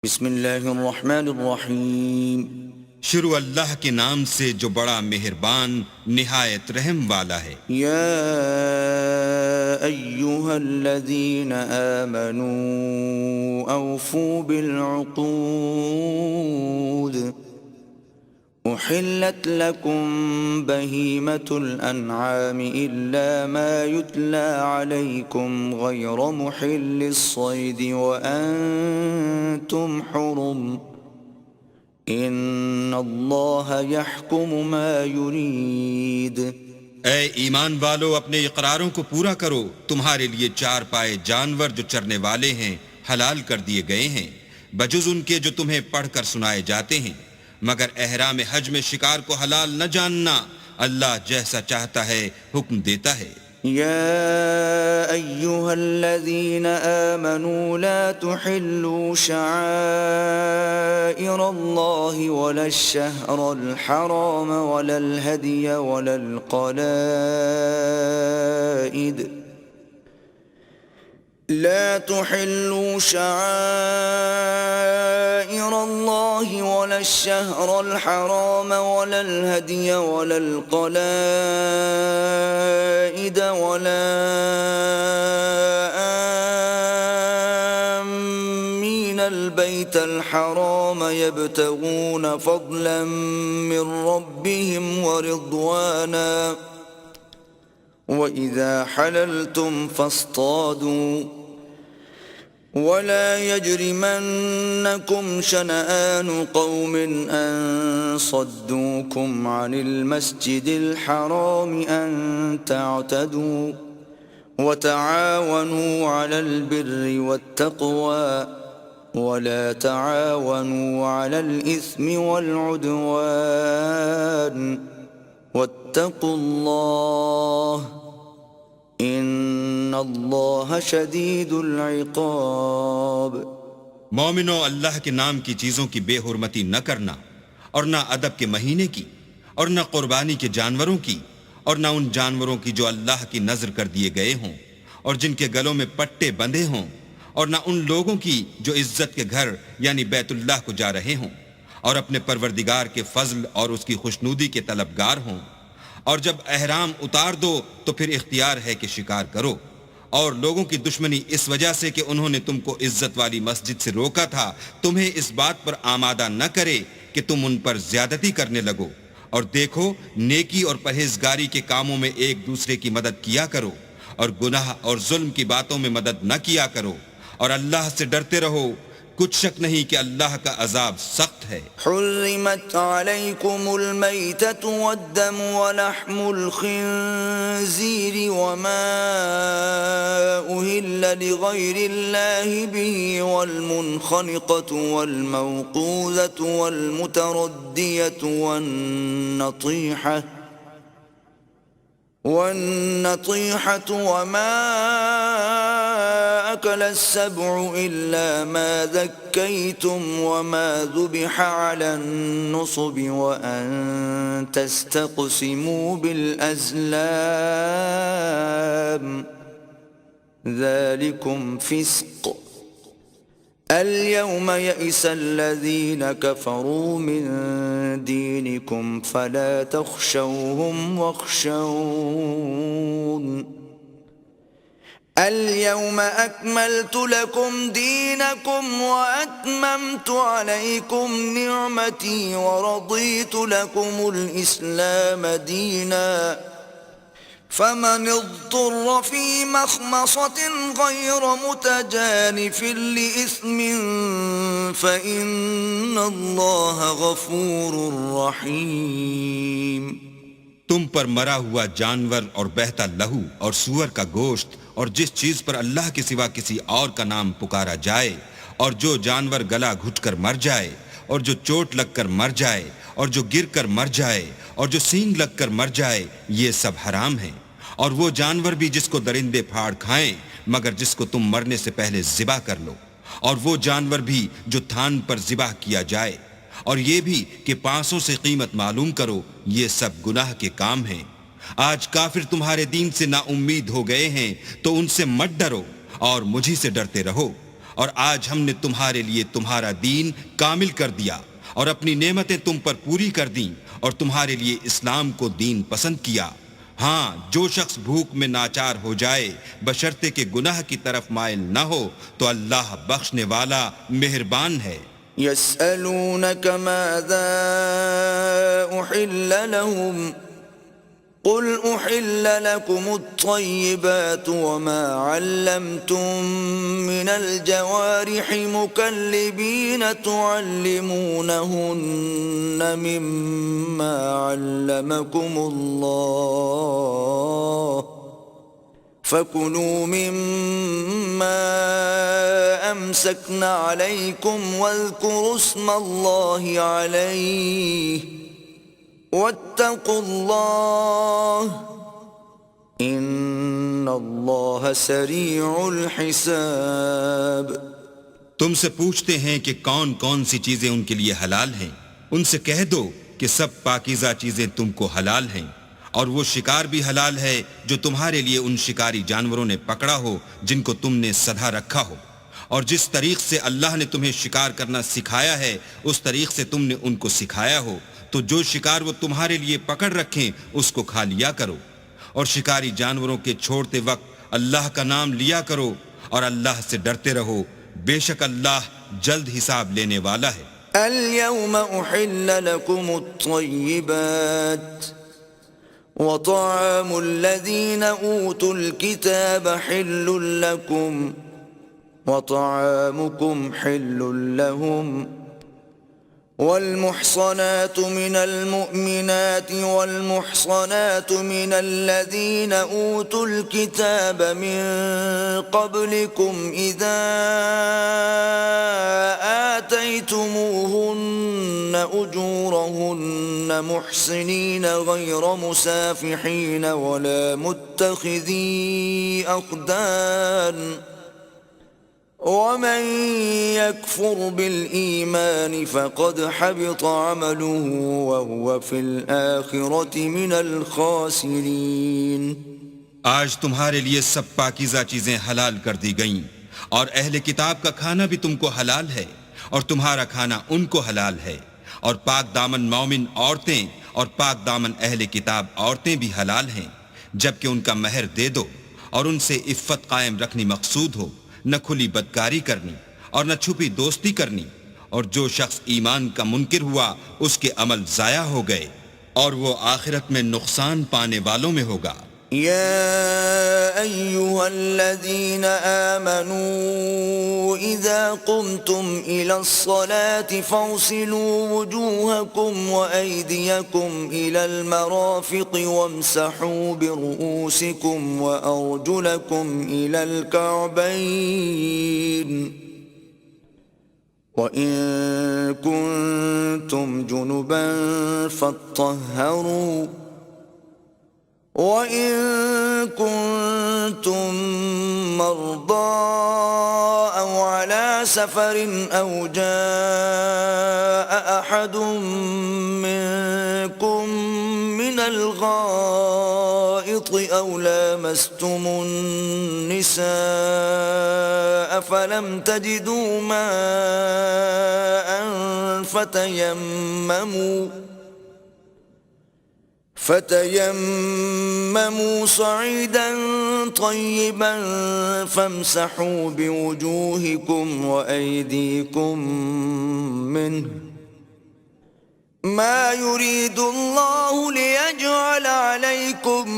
بسم اللہ الرحمن الرحیم شروع اللہ کے نام سے جو بڑا مہربان نہایت رحم والا ہے۔ یا ایہا الذین آمنوا اوفوا بالعقود احلت لکم بہیمة الانعام الا ما یتلی علیکم غیر محل الصید وانتم حرم ان اللہ یحکم ما یرید۔ اے ایمان والو، اپنے اقراروں کو پورا کرو۔ تمہارے لیے چار پائے جانور جو چرنے والے ہیں حلال کر دیے گئے ہیں، بجز ان کے جو تمہیں پڑھ کر سنائے جاتے ہیں، مگر احرام حج میں شکار کو حلال نہ جاننا۔ اللہ جیسا چاہتا ہے حکم دیتا ہے۔ يا أيها الذين آمنوا لا تحلوا شعائر الله ولا الشهر الحرام ولا الهدي ولا القلائد لا تحلوا شعائر الله ولا الشهر الحرام ولا الهدي ولا القلائد ولا آمين البيت الحرام يبتغون فضلا من ربهم ورضوانا وإذا حللتم فاصطادوا ولا يجرمنكم شنآن قوم أن صدوكم عن المسجد الحرام أن تعتدوا وتعاونوا على البر والتقوى ولا تعاونوا على الإثم والعدوان واتقوا الله ان اللہ شدید العقاب۔ مومنو، اللہ کے نام کی چیزوں کی بے حرمتی نہ کرنا، اور نہ ادب کے مہینے کی، اور نہ قربانی کے جانوروں کی، اور نہ ان جانوروں کی جو اللہ کی نذر کر دیے گئے ہوں اور جن کے گلوں میں پٹے بندھے ہوں، اور نہ ان لوگوں کی جو عزت کے گھر یعنی بیت اللہ کو جا رہے ہوں اور اپنے پروردگار کے فضل اور اس کی خوشنودی کے طلبگار ہوں۔ اور جب احرام اتار دو تو پھر اختیار ہے کہ شکار کرو، اور لوگوں کی دشمنی اس وجہ سے کہ انہوں نے تم کو عزت والی مسجد سے روکا تھا تمہیں اس بات پر آمادہ نہ کرے کہ تم ان پر زیادتی کرنے لگو، اور دیکھو نیکی اور پرہیزگاری کے کاموں میں ایک دوسرے کی مدد کیا کرو، اور گناہ اور ظلم کی باتوں میں مدد نہ کیا کرو، اور اللہ سے ڈرتے رہو، کچھ شک نہیں کہ اللہ کا عذاب سخت ہے۔ حرمت علیکم المیتۃ والدم ولحم الخنزیر وما أهل لغیر اللہ به والمنخنقۃ والموقوذۃ والمتردیۃ والنطیحة وما أكل السبع إلا ما ذكيتم وما ذبح على النصب وأن تستقسموا بالأزلام ذلكم فسق اليوم يئس الذين كفروا من دينكم فلا تخشوهم واخشون اليوم أكملت لكم دينكم وأتممت عليكم نعمتي ورضيت لكم الإسلام دينا فمن اضطر في مخمصة غير متجانف لإثم فإن الله غفور رحيم۔ تم پر مرا ہوا جانور اور بہتا لہو اور سور کا گوشت اور جس چیز پر اللہ کے سوا کسی اور کا نام پکارا جائے، اور جو جانور گلا گھٹ کر مر جائے، اور جو چوٹ لگ کر مر جائے، اور جو گر کر مر جائے، اور جو سینگ لگ کر مر جائے، یہ سب حرام ہیں۔ اور وہ جانور بھی جس کو درندے پھاڑ کھائیں مگر جس کو تم مرنے سے پہلے ذبح کر لو، اور وہ جانور بھی جو تھان پر ذبح کیا جائے، اور یہ بھی کہ 500 سے قیمت معلوم کرو، یہ سب گناہ کے کام ہیں۔ آج کافر تمہارے دین سے نا امید ہو گئے ہیں تو ان سے مت ڈرو اور مجھی سے ڈرتے رہو، اور آج ہم نے تمہارے لیے تمہارا دین کامل کر دیا اور اپنی نعمتیں تم پر پوری کر دیں اور تمہارے لیے اسلام کو دین پسند کیا۔ ہاں، جو شخص بھوک میں ناچار ہو جائے بشرطے کہ گناہ کی طرف مائل نہ ہو تو اللہ بخشنے والا مہربان ہے۔ يسألونك ماذا أحل لهم قل أحل لكم الطيبات وما علمتم من الجوارح مكلبين تعلمونهن مما علمكم الله فكلوا مما أمسكن عليكم واذكروا اسم الله عليه واتقوا الله ان اللہ سریع الحساب۔ تم سے پوچھتے ہیں کہ کون کون سی چیزیں ان کے لیے حلال ہیں، ان سے کہہ دو کہ سب پاکیزہ چیزیں تم کو حلال ہیں، اور وہ شکار بھی حلال ہے جو تمہارے لیے ان شکاری جانوروں نے پکڑا ہو جن کو تم نے سدھا رکھا ہو، اور جس طریق سے اللہ نے تمہیں شکار کرنا سکھایا ہے اس طریق سے تم نے ان کو سکھایا ہو، تو جو شکار وہ تمہارے لیے پکڑ رکھیں اس کو کھا لیا کرو، اور شکاری جانوروں کے چھوڑتے وقت اللہ کا نام لیا کرو اور اللہ سے ڈرتے رہو، بے شک اللہ جلد حساب لینے والا ہے۔ اليوم احل لكم الطيبات وطعام الذين اوتوا الكتاب حل لكم وطعامكم حل لهم والمحصنات من المؤمنات والمحصنات من الذين أوتوا الكتاب من قبلكم إذا آتيتموهن أجورهن محصنين غير مسافحين ولا متخذي أخدان ومن يكفر بالإيمان فقد حبط عمله وهو في الآخرة من الخاسرين۔ آج تمہارے لیے سب پاکیزہ چیزیں حلال کر دی گئیں، اور اہل کتاب کا کھانا بھی تم کو حلال ہے اور تمہارا کھانا ان کو حلال ہے، اور پاک دامن مومن عورتیں اور پاک دامن اہل کتاب عورتیں بھی حلال ہیں، جبکہ ان کا مہر دے دو اور ان سے عفت قائم رکھنی مقصود ہو، نہ کھلی بدکاری کرنی اور نہ چھپی دوستی کرنی، اور جو شخص ایمان کا منکر ہوا اس کے عمل ضائع ہو گئے اور وہ آخرت میں نقصان پانے والوں میں ہوگا۔ يا أيها الذين آمنوا إذا قمتم إلى الصلاة فاغسلوا وجوهكم وأيديكم إلى المرافق وامسحوا برؤوسكم وأرجلكم إلى الكعبين وإن كنتم جنبا فاطهروا وَإِن كُنتُم مَّرْضَىٰ أَوْ عَلَىٰ سَفَرٍ أَوْ جَاءَ أَحَدٌ مِّنكُم مِّنَ الْغَائِطِ أَوْ لَامَسْتُمُ النِّسَاءَ فَلَمْ تَجِدُوا مَاءً فتيمموا صعيدا طيبا فامسحوا بوجوهكم وأيديكم منه ما يريد الله ليجعل عليكم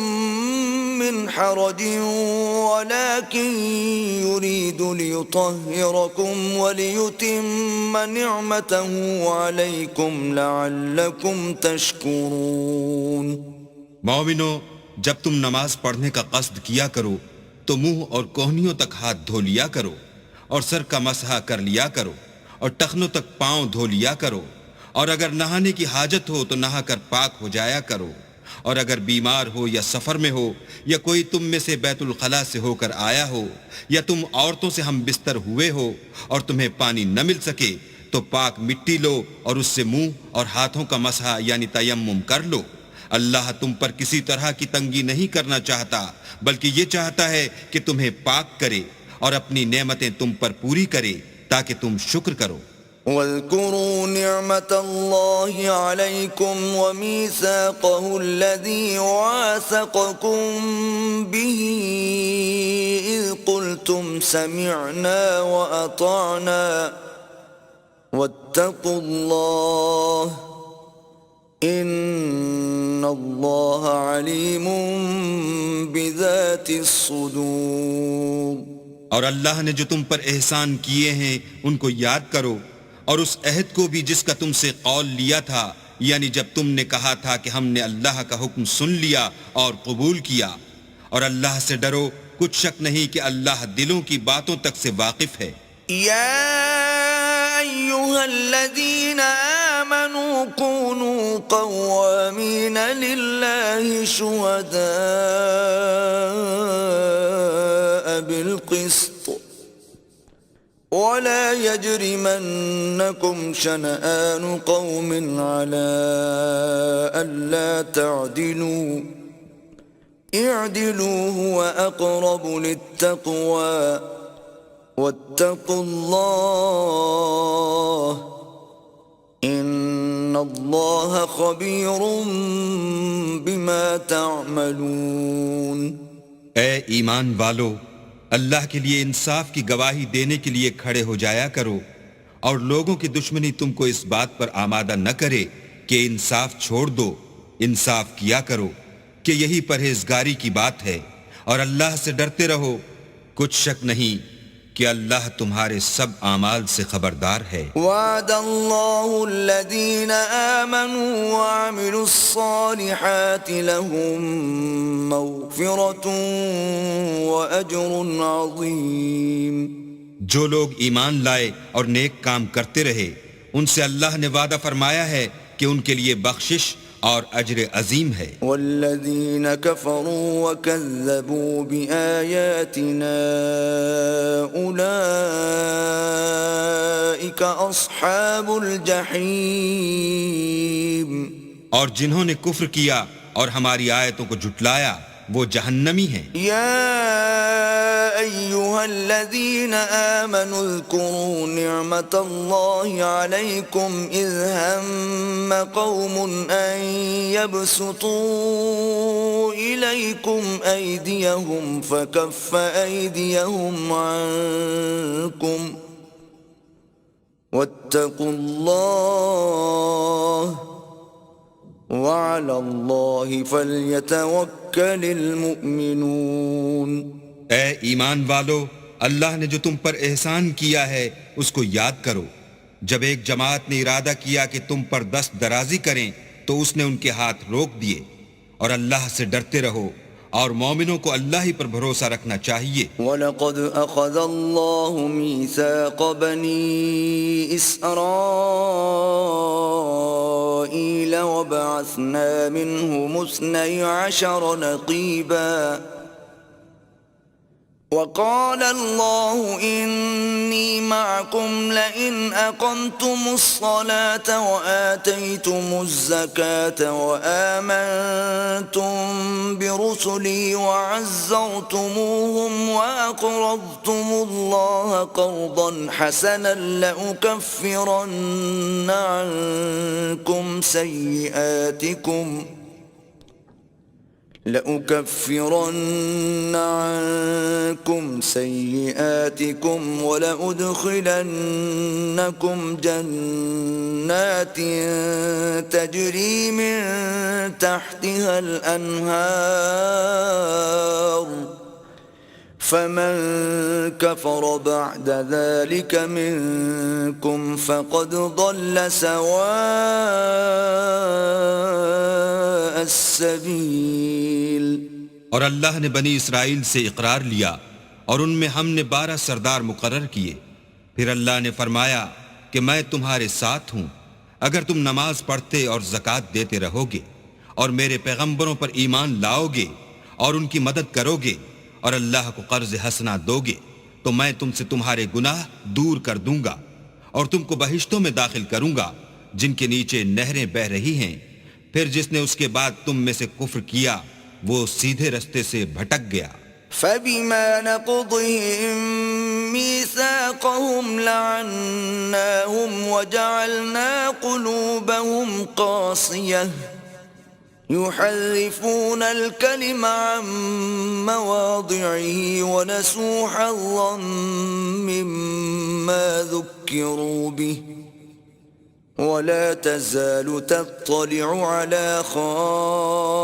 من حرج ولكن يريد ليطهركم وليتم نعمته عليكم لعلكم تشكرون۔ مومنو، جب تم نماز پڑھنے کا قصد کیا کرو تو منہ اور کوہنیوں تک ہاتھ دھو لیا کرو اور سر کا مسح کر لیا کرو اور ٹخنوں تک پاؤں دھو لیا کرو، اور اگر نہانے کی حاجت ہو تو نہا کر پاک ہو جایا کرو، اور اگر بیمار ہو یا سفر میں ہو یا کوئی تم میں سے بیت الخلاء سے ہو کر آیا ہو یا تم عورتوں سے ہم بستر ہوئے ہو اور تمہیں پانی نہ مل سکے تو پاک مٹی لو اور اس سے منہ اور ہاتھوں کا مسح یعنی تیمم کر لو۔ اللہ تم پر کسی طرح کی تنگی نہیں کرنا چاہتا، بلکہ یہ چاہتا ہے کہ تمہیں پاک کرے، اور اپنی نعمتیں تم پر پوری کرے تاکہ تم شکر کرو۔ واذكروا نعمة الله عليكم وميثاقه الذي واثقكم به إذ قلتم سمعنا وأطعنا واتقوا الله إن الله عليم بذات الصدور۔ اور اللہ نے جو تم پر احسان کیے ہیں ان کو یاد کرو، اور اس عہد کو بھی جس کا تم سے قول لیا تھا، یعنی جب تم نے کہا تھا کہ ہم نے اللہ کا حکم سن لیا اور قبول کیا، اور اللہ سے ڈرو، کچھ شک نہیں کہ اللہ دلوں کی باتوں تک سے واقف ہے۔ يا أيها الذين آمنوا كونوا قوامين لله شهداء بالقسط ولا يجرمنكم شنآن قوم على ألا تعدلوا اعدلوا هو أقرب للتقوى واتقوا الله ان اللہ خبیر بما تعملون۔ اے ایمان والو، اللہ کے لیے انصاف کی گواہی دینے کے لیے کھڑے ہو جایا کرو، اور لوگوں کی دشمنی تم کو اس بات پر آمادہ نہ کرے کہ انصاف چھوڑ دو، انصاف کیا کرو کہ یہی پرہیزگاری کی بات ہے، اور اللہ سے ڈرتے رہو، کچھ شک نہیں کہ اللہ تمہارے سب اعمال سے خبردار ہے۔ وعد اللہ الذین آمنوا وعملوا الصالحات لهم مغفرۃ واجر عظیم۔ جو لوگ ایمان لائے اور نیک کام کرتے رہے، ان سے اللہ نے وعدہ فرمایا ہے کہ ان کے لیے بخشش اور اجر عظیم ہے۔ والذین کفروا وکذبوا بآیاتنا اولئک اصحاب الجحیم۔ اور جنہوں نے کفر کیا اور ہماری آیتوں کو جھٹلایا وہ جہنمی ہیں۔ یا ایہا الذین آمنوا اذکروا نعمت اللہ علیکم اذ ہم قوم ان یبسطوا الیکم ایدیہم فکف ایدیہم عنکم واتقوا اللہ وعلى الله فليتوكل المؤمنون۔ اے ایمان والو، اللہ نے جو تم پر احسان کیا ہے اس کو یاد کرو۔ جب ایک جماعت نے ارادہ کیا کہ تم پر دست درازی کریں تو اس نے ان کے ہاتھ روک دیے، اور اللہ سے ڈرتے رہو، اور مومنوں کو اللہ ہی پر بھروسہ رکھنا چاہیے۔ وَلَقَدْ أَخَذَ اللَّهُ مِيثَاقَ بَنِي إِسْرَائِيلَ وَبَعَثْنَا مِنْهُمُ 12 نَقِيبًا وقال الله إني معكم لئن أقمتم الصلاة وآتيتم الزكاة وآمنتم برسلي وعزرتموهم وأقرضتم الله قرضا حسنا لأكفرن عنكم سيئاتكم ولأدخلنكم جنات تجري من تحتها الأنهار فمن كفر بعد ذلك منكم فقد ضل سواء السبيل۔ اور اللہ نے بنی اسرائیل سے اقرار لیا اور ان میں ہم نے 12 سردار مقرر کیے۔ پھر اللہ نے فرمایا کہ میں تمہارے ساتھ ہوں اگر تم نماز پڑھتے اور زکوٰۃ دیتے رہو گے اور میرے پیغمبروں پر ایمان لاؤ گے اور ان کی مدد کرو گے اور اللہ کو قرض حسنہ دو گے تو میں تم سے تمہارے گناہ دور کر دوں گا اور تم کو بہشتوں میں داخل کروں گا جن کے نیچے نہریں بہہ رہی ہیں۔ پھر جس نے اس کے بعد تم میں سے کفر کیا وہ سیدھے رستے سے بھٹک گیا۔ فبما نقضهم ميثاقهم لعناهم وجعلنا قلوبهم قاسية يحرفون الكلم عن مواضعه ونسوا حظا مما ذكروا به ولا تزال تطلع على خائنة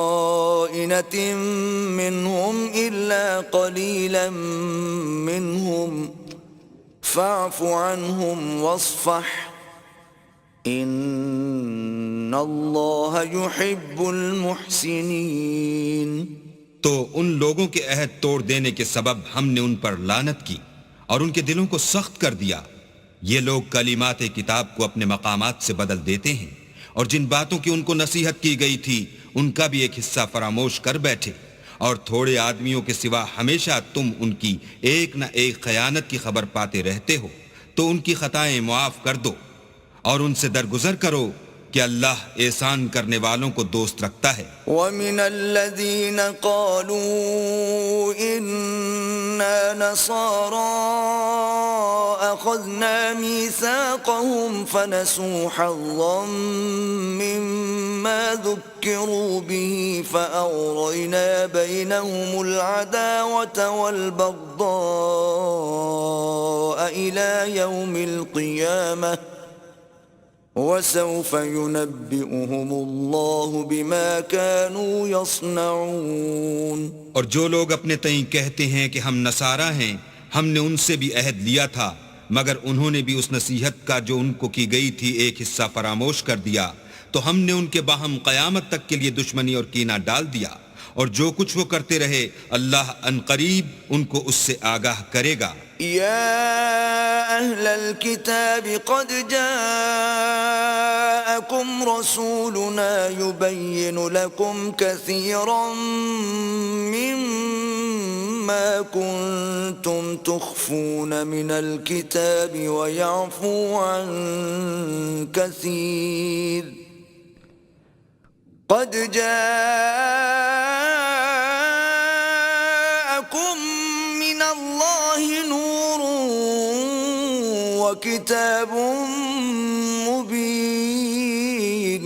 منهم إلا قليلا منهم فاعف عنهم واصفح إن الله يحب المحسنين. تو ان لوگوں کے عہد توڑ دینے کے سبب ہم نے ان پر لعنت کی اور ان کے دلوں کو سخت کر دیا. یہ لوگ کلمات کتاب کو اپنے مقامات سے بدل دیتے ہیں اور جن باتوں کی ان کو نصیحت کی گئی تھی ان کا بھی ایک حصہ فراموش کر بیٹھے، اور تھوڑے آدمیوں کے سوا ہمیشہ تم ان کی ایک نہ ایک خیانت کی خبر پاتے رہتے ہو. تو ان کی خطائیں معاف کر دو اور ان سے درگزر کرو کہ اللہ احسان کرنے والوں کو دوست رکھتا ہے. وَمِنَ الَّذِينَ قَالُوا إِنَّا نَصَارَىٰ أَخَذْنَا مِيثَاقَهُمْ فَنَسُوا حَظًّا مِّمَّا ذُكِّرُوا بِهِ فَأَغْرَيْنَا بَيْنَهُمُ الْعَدَاوَةَ وَالْبَغْضَاءَ إِلَىٰ يَوْمِ الْقِيَامَةِ وَسَوْفَ يُنَبِّئُهُمُ اللَّهُ بِمَا كَانُوا يَصْنَعُونَ. اور جو لوگ اپنے تئیں کہتے ہیں کہ ہم نصارہ ہیں، ہم نے ان سے بھی عہد لیا تھا، مگر انہوں نے بھی اس نصیحت کا جو ان کو کی گئی تھی ایک حصہ فراموش کر دیا، تو ہم نے ان کے باہم قیامت تک کے لیے دشمنی اور کینہ ڈال دیا، اور جو کچھ وہ کرتے رہے اللہ عنقریب ان کو اس سے آگاہ کرے گا. يا أهل الكتاب قد جاءكم رسولنا يبين لكم كثيرا مما كنتم تخفون من الكتاب ويعفو عن كثير قد جاءكم من الله نور وكتاب مبين.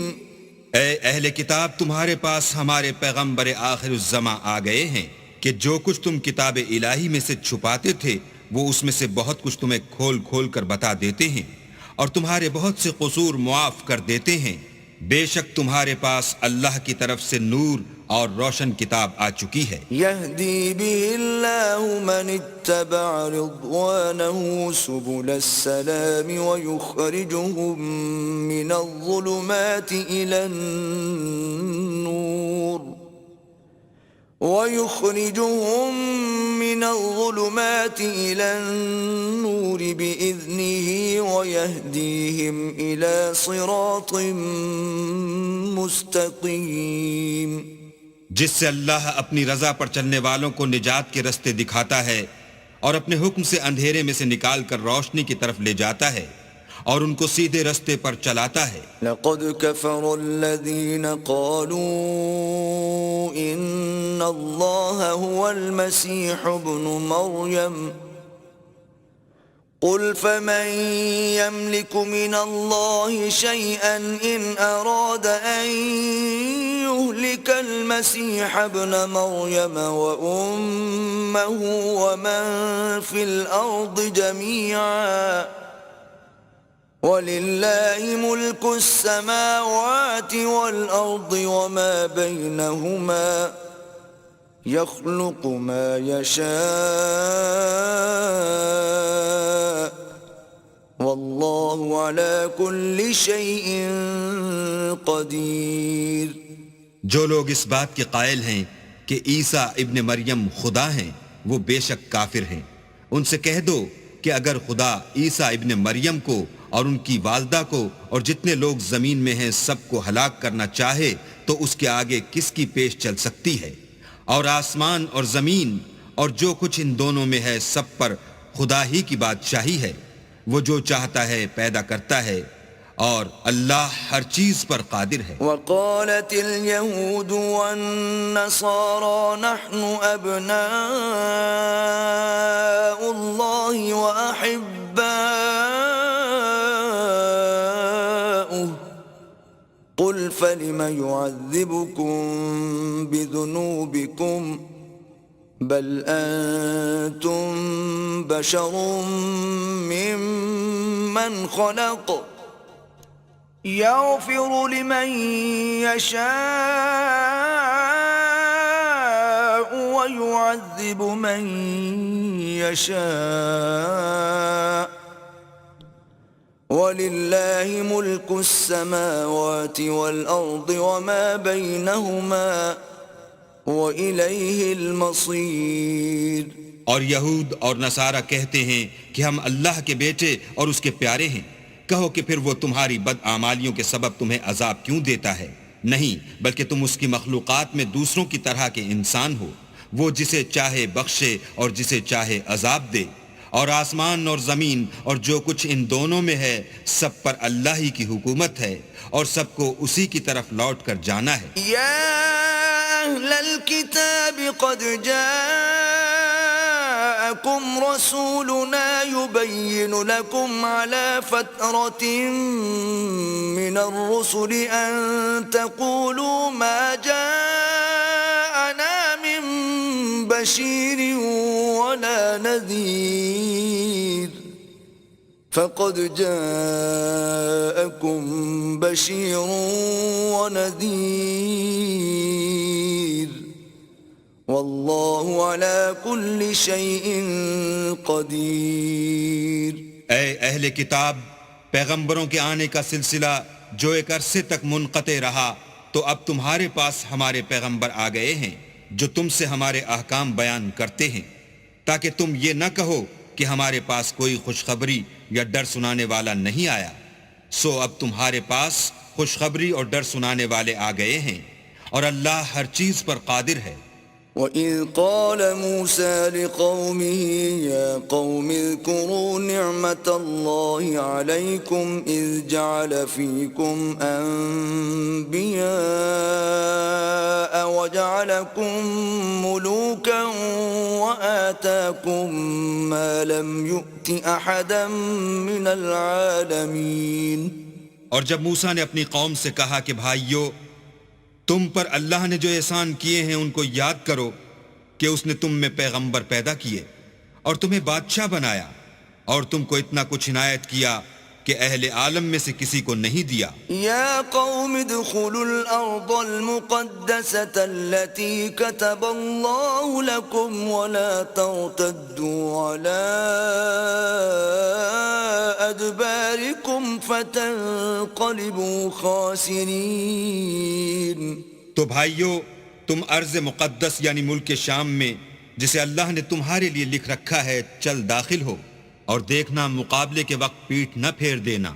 اے اہل کتاب، تمہارے پاس ہمارے پیغمبر آخر الزماں آ گئے ہیں کہ جو کچھ تم کتاب الہی میں سے چھپاتے تھے وہ اس میں سے بہت کچھ تمہیں کھول کھول کر بتا دیتے ہیں اور تمہارے بہت سے قصور معاف کر دیتے ہیں. بے شک تمہارے پاس اللہ کی طرف سے نور اور روشن کتاب آ چکی ہے. يهدي به الله من اتبع رضوانه سبل السلام ويخرجهم من الظلمات إلى النور بإذنه ويهديهم إلى صراط مستقيم. جس سے اللہ اپنی رضا پر چلنے والوں کو نجات کے رستے دکھاتا ہے اور اپنے حکم سے اندھیرے میں سے نکال کر روشنی کی طرف لے جاتا ہے اور ان کو سیدھے رستے پر چلاتا ہے. لقد كفر الذين قالوا إن الله هو المسيح ابن مريم قل فمن يملك من الله شيئا إن أراد أن يهلك المسيح ابن مريم وأمه ومن في الأرض جميعا وَلِلَّهِ مُلْكُ السَّمَاوَاتِ وَالْأَرْضِ وَمَا بَيْنَهُمَا يَخْلُقُ مَا يَشَاءُ وَاللَّهُ عَلَى كُلِّ شَيْءٍ قَدِيرٌ. جو لوگ اس بات کے قائل ہیں کہ عیسیٰ ابن مریم خدا ہیں وہ بے شک کافر ہیں. ان سے کہہ دو کہ اگر خدا عیسیٰ ابن مریم کو اور ان کی والدہ کو اور جتنے لوگ زمین میں ہیں سب کو ہلاک کرنا چاہے تو اس کے آگے کس کی پیش چل سکتی ہے؟ اور آسمان اور زمین اور جو کچھ ان دونوں میں ہے سب پر خدا ہی کی بادشاہی ہے. وہ جو چاہتا ہے پیدا کرتا ہے اور اللہ ہر چیز پر قادر ہے. وقالت اليهود والنصارى نحن أبناء الله وأحباؤه قل فلم يعذبكم بذنوبكم بل أنتم بشر ممن خلق يغفر لمن يشاء ويعذب من يشاء ولله ملك السماوات والأرض وما بينهما وإليه المصير. اور یہود اور نصارہ کہتے ہیں کہ ہم اللہ کے بیٹے اور اس کے پیارے ہیں. کہو کہ پھر وہ تمہاری بدعمالیوں کے سبب تمہیں عذاب کیوں دیتا ہے؟ نہیں، بلکہ تم اس کی مخلوقات میں دوسروں کی طرح کے انسان ہو. وہ جسے چاہے بخشے اور جسے چاہے عذاب دے. اور آسمان اور زمین اور جو کچھ ان دونوں میں ہے سب پر اللہ ہی کی حکومت ہے اور سب کو اسی کی طرف لوٹ کر جانا ہے. یا اہل الكتاب قد جاءکم رسولنا يبين لكم على فترة من الرسل أن تقولوا ما جاءنا من بشير ولا نذير فقد جاءكم بشير ونذير واللہ علی کل شیء قدیر. اے اہل کتاب، پیغمبروں کے آنے کا سلسلہ جو ایک عرصے تک منقطع رہا تو اب تمہارے پاس ہمارے پیغمبر آ گئے ہیں جو تم سے ہمارے احکام بیان کرتے ہیں تاکہ تم یہ نہ کہو کہ ہمارے پاس کوئی خوشخبری یا ڈر سنانے والا نہیں آیا. سو اب تمہارے پاس خوشخبری اور ڈر سنانے والے آ گئے ہیں اور اللہ ہر چیز پر قادر ہے. وَإِذْ قَالَ مُوسَى لِقَوْمِهِ يَا قَوْمِ اذْكُرُوا نِعْمَةَ اللَّهِ عَلَيْكُمْ إِذْ جَعَلَ فِيكُمْ أَنْبِيَاءَ وَجَعَلَكُمْ مُلُوكًا وَآتَاكُمْ مَا لَمْ يُؤْتِ أَحَدًا مِنَ الْعَالَمِينَ. اور جب موسیٰ نے اپنی قوم سے کہا کہ بھائیو، تم پر اللہ نے جو احسان کیے ہیں ان کو یاد کرو کہ اس نے تم میں پیغمبر پیدا کیے اور تمہیں بادشاہ بنایا اور تم کو اتنا کچھ عنایت کیا کہ اہل عالم میں سے کسی کو نہیں دیا. یا قوم ادخلوا الارض المقدسة التي كتب اللہ لكم ولا ترتدوا على ادباركم فتنقلبوا خاسرین. تو بھائیو، تم ارض مقدس یعنی ملک شام میں جسے اللہ نے تمہارے لیے لکھ رکھا ہے چل داخل ہو اور دیکھنا مقابلے کے وقت پیٹھ نہ پھیر دینا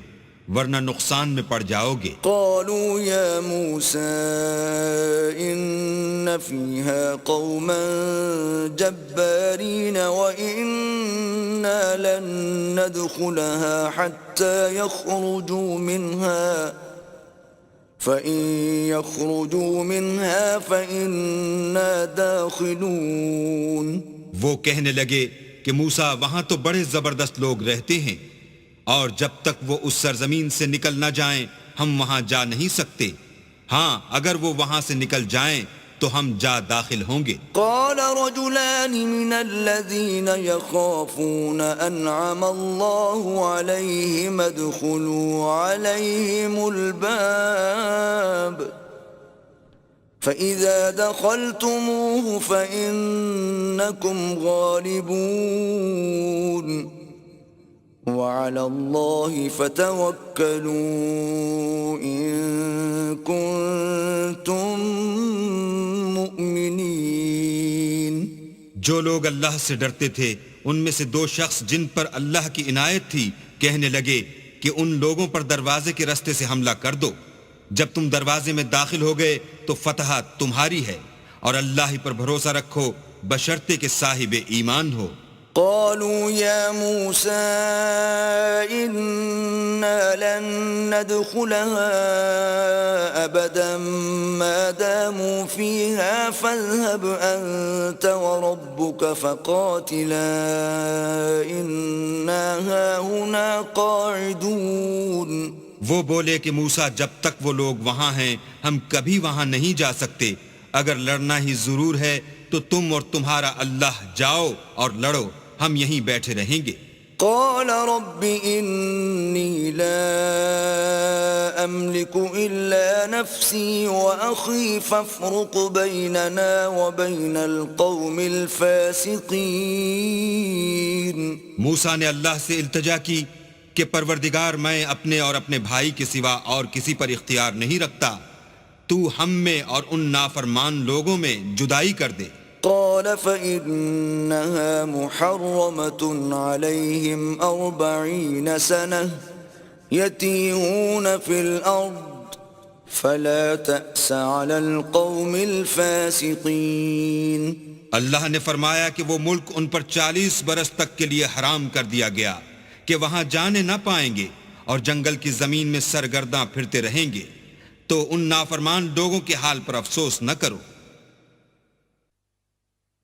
ورنہ نقصان میں پڑ جاؤ گے. قالوا یا موسیٰ ان فیہا قوما جبارین وإنا لن ندخلها حتى يخرجوا منها فإن يخرجوا منها فإنا داخلون. وہ کہنے لگے کہ موسیٰ وہاں تو بڑے زبردست لوگ رہتے ہیں اور جب تک وہ اس سرزمین سے نکل نہ جائیں ہم وہاں جا نہیں سکتے. ہاں اگر وہ وہاں سے نکل جائیں تو ہم جا داخل ہوں گے. قال رجلان من الذين يخافون انعم الله عليهم ادخلوا عليهم الباب فإذا دخلتموه فإنكم غالبون وعلى الله فتوكلوا إن كنتم مؤمنين. جو لوگ اللہ سے ڈرتے تھے ان میں سے دو شخص جن پر اللہ کی عنایت تھی کہنے لگے کہ ان لوگوں پر دروازے کے راستے سے حملہ کر دو. جب تم دروازے میں داخل ہو گئے تو فتح تمہاری ہے اور اللہ ہی پر بھروسہ رکھو بشرطے کہ صاحب ایمان ہو. قالوا يا موسى إنا لن ندخلها أبدا ما داموا فيها فاذهب أنت وربك فقاتلا إنا هاهنا قاعدون. وہ بولے کہ موسیٰ جب تک وہ لوگ وہاں ہیں ہم کبھی وہاں نہیں جا سکتے، اگر لڑنا ہی ضرور ہے تو تم اور تمہارا اللہ جاؤ اور لڑو، ہم یہیں بیٹھے رہیں گے. قال رب إني لا أملك إلا نفسي وأخي فافرق بيننا وبين القوم الفاسقين. موسیٰ نے اللہ سے التجا کی کہ پروردگار میں اپنے اور اپنے بھائی کے سوا اور کسی پر اختیار نہیں رکھتا، تو ہم میں اور ان نافرمان لوگوں میں جدائی کر دے. قال فإنها محرمة عليهم 40 سنة يتيهون في الأرض فلا تأس على القوم الفاسقين. اللہ نے فرمایا کہ وہ ملک ان پر 40 برس تک کے لیے حرام کر دیا گیا کہ وہاں جانے نہ پائیں گے اور جنگل کی زمین میں سرگرداں پھرتے رہیں گے، تو ان نافرمان لوگوں کے حال پر افسوس نہ کرو.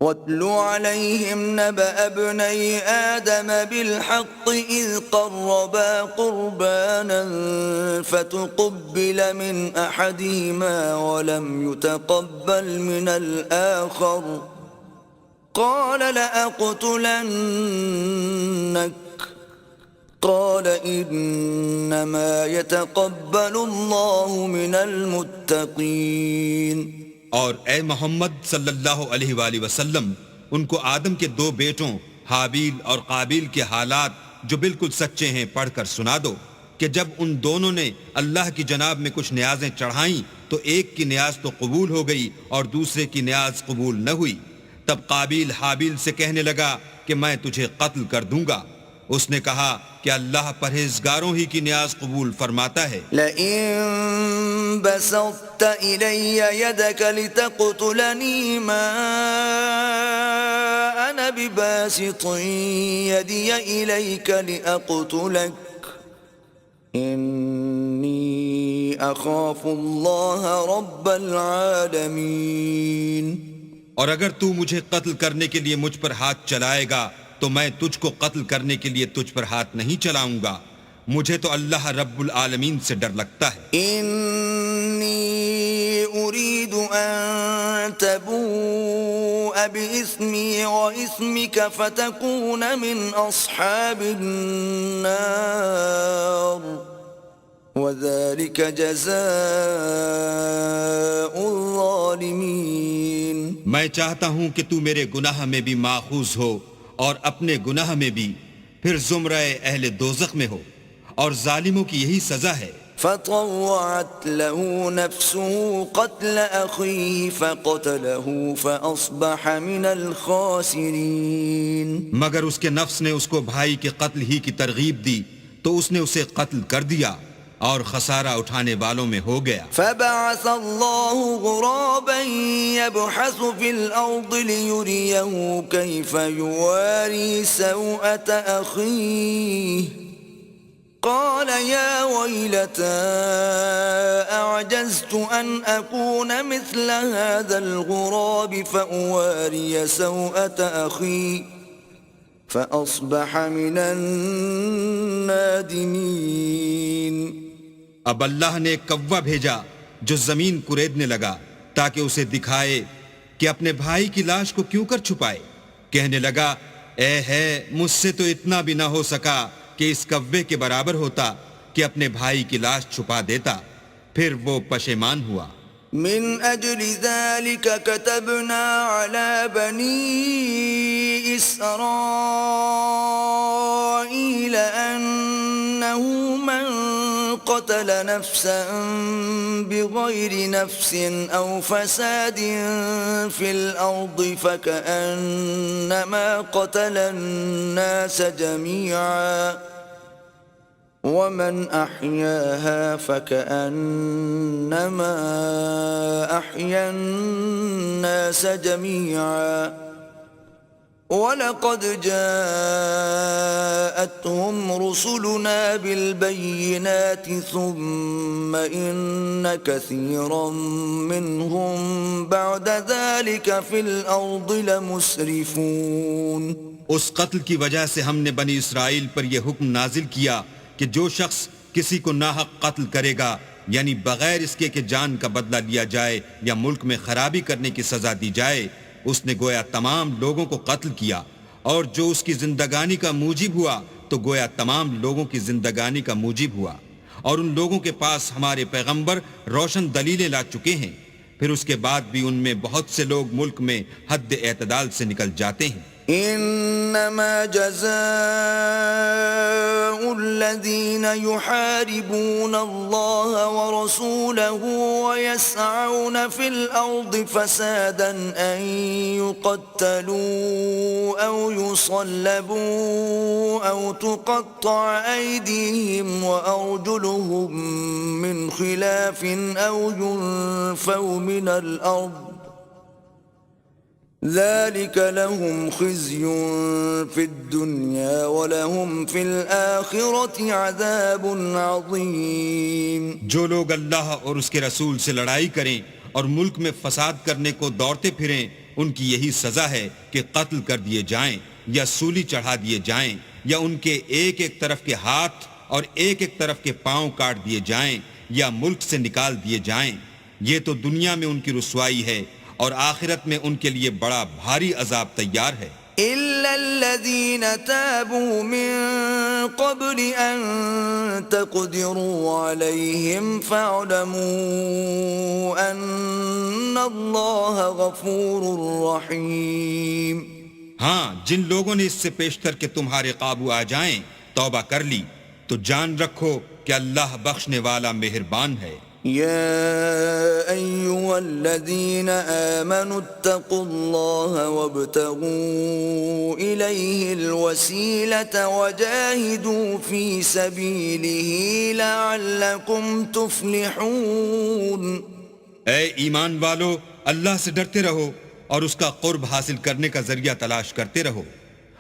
وَاتْلُ عَلَيْهِمْ نَبَأَ ابْنَيْ آدَمَ بِالْحَقِّ إِذْ قَرَّبَا قُرْبَانًا فَتُقُبِّلَ مِنْ أَحَدِهِمَا وَلَمْ يُتَقَبَّلْ مِنَ الْآخَرِ قَالَ لَأَقْتُلَنَّكَ قال انما يتقبل الله من المتقين. اور اے محمد صلی اللہ علیہ وآلہ وسلم ان کو آدم کے 2 بیٹوں حابیل اور قابیل کے حالات جو بالکل سچے ہیں پڑھ کر سنا دو کہ جب ان دونوں نے اللہ کی جناب میں کچھ نیازیں چڑھائیں تو ایک کی نیاز تو قبول ہو گئی اور دوسرے کی نیاز قبول نہ ہوئی. تب قابیل حابیل سے کہنے لگا کہ میں تجھے قتل کر دوں گا. اس نے کہا کہ اللہ پرہیزگاروں ہی کی نیاز قبول فرماتا ہے. لئن بسطت إلي يدك لتقتلني ما أنا بباسط يدي إليك لأقتلك إني أخاف الله رب العالمين. اور اگر تو مجھے قتل کرنے کے لیے مجھ پر ہاتھ چلائے گا تو میں تجھ کو قتل کرنے کے لیے تجھ پر ہاتھ نہیں چلاؤں گا، مجھے تو اللہ رب العالمین سے ڈر لگتا ہے. انی اريد ان تبوء باسمی واسمک فتکون من اصحاب النار وذلك جزاء الظالمین. میں چاہتا ہوں کہ تو میرے گناہ میں بھی ماخوذ ہو اور اپنے گناہ میں بھی، پھر زمرہ اہل دوزخ میں ہو، اور ظالموں کی یہی سزا ہے. فطوعت له نفسه قتل أخيه فقتله فأصبح من الخاسرين. مگر اس کے نفس نے اس کو بھائی کے قتل ہی کی ترغیب دی تو اس نے اسے قتل کر دیا اور خسارہ اٹھانے والوں میں ہو گیا. فبعث الله غرابا يبحث في الأرض ليريه كيف يواري سوءة أخيه قال يا ويلتى أعجزت أن أكون مثل هذا الغراب فأواري سوءة أخي فأصبح من النادمين. اب اللہ نے ایک کوا بھیجا جو زمین کریدنے لگا تاکہ اسے دکھائے کہ اپنے بھائی کی لاش کو کیوں کر چھپائے. کہنے لگا اے ہے مجھ سے تو اتنا بھی نہ ہو سکا کہ اس کوے کے برابر ہوتا کہ اپنے بھائی کی لاش چھپا دیتا. پھر وہ پشیمان ہوا. من أجل ذلك كتبنا على بني إسرائيل أنه من قتل نفسا بغير نفس أو فساد في الأرض فكأنما قتل الناس جميعا ومن أحياها فكأنما أحيا الناس جميعا وَلَقَدْ جَاءَتْهُمْ رُسُلُنَا بِالْبَيِّنَاتِ ثُمَّ إِنَّ كَثِيرًا مِّنْهُمْ بَعْدَ ذَلِكَ فِي الْأَرْضِ لَمُسْرِفُونَ اس قتل کی وجہ سے ہم نے بنی اسرائیل پر یہ حکم نازل کیا کہ جو شخص کسی کو ناحق قتل کرے گا، یعنی بغیر اس کے کہ جان کا بدلہ لیا جائے یا ملک میں خرابی کرنے کی سزا دی جائے، اس نے گویا تمام لوگوں کو قتل کیا، اور جو اس کی زندگانی کا موجب ہوا تو گویا تمام لوگوں کی زندگانی کا موجب ہوا، اور ان لوگوں کے پاس ہمارے پیغمبر روشن دلیلیں لا چکے ہیں، پھر اس کے بعد بھی ان میں بہت سے لوگ ملک میں حد اعتدال سے نکل جاتے ہیں۔ انما جزاء الذين يحاربون الله ورسوله ويسعون في الارض فسادا ان يقتلوا او يصلبوا او تقطع ايديهم وارجلهم من خلاف او ينفوا من الارض ذلك لهم خزي في الدنيا ولهم في الآخرة عذاب عظيم۔ جو لوگ اللہ اور اس کے رسول سے لڑائی کریں اور ملک میں فساد کرنے کو دوڑتے پھریں، ان کی یہی سزا ہے کہ قتل کر دیے جائیں یا سولی چڑھا دیے جائیں یا ان کے ایک ایک طرف کے ہاتھ اور ایک ایک طرف کے پاؤں کاٹ دیے جائیں یا ملک سے نکال دیے جائیں۔ یہ تو دنیا میں ان کی رسوائی ہے اور آخرت میں ان کے لیے بڑا بھاری عذاب تیار ہے۔ إِلَّا الَّذِينَ تَابُوا مِن قَبْلِ أَن تَقْدِرُوا عَلَيْهِمْ فَاعْلَمُوا أَنَّ اللَّهَ غَفُورٌ رَّحِيمٌ۔ ہاں، جن لوگوں نے اس سے پیشتر کہ تمہارے قابو آ جائیں توبہ کر لی تو جان رکھو کہ اللہ بخشنے والا مہربان ہے۔ يا أيها الذين آمنوا اتقوا الله وابتغوا إليه الوسيلة وجاهدوا في سبيله لعلكم تفلحون۔ اے ایمان والو، اللہ سے ڈرتے رہو اور اس کا قرب حاصل کرنے کا ذریعہ تلاش کرتے رہو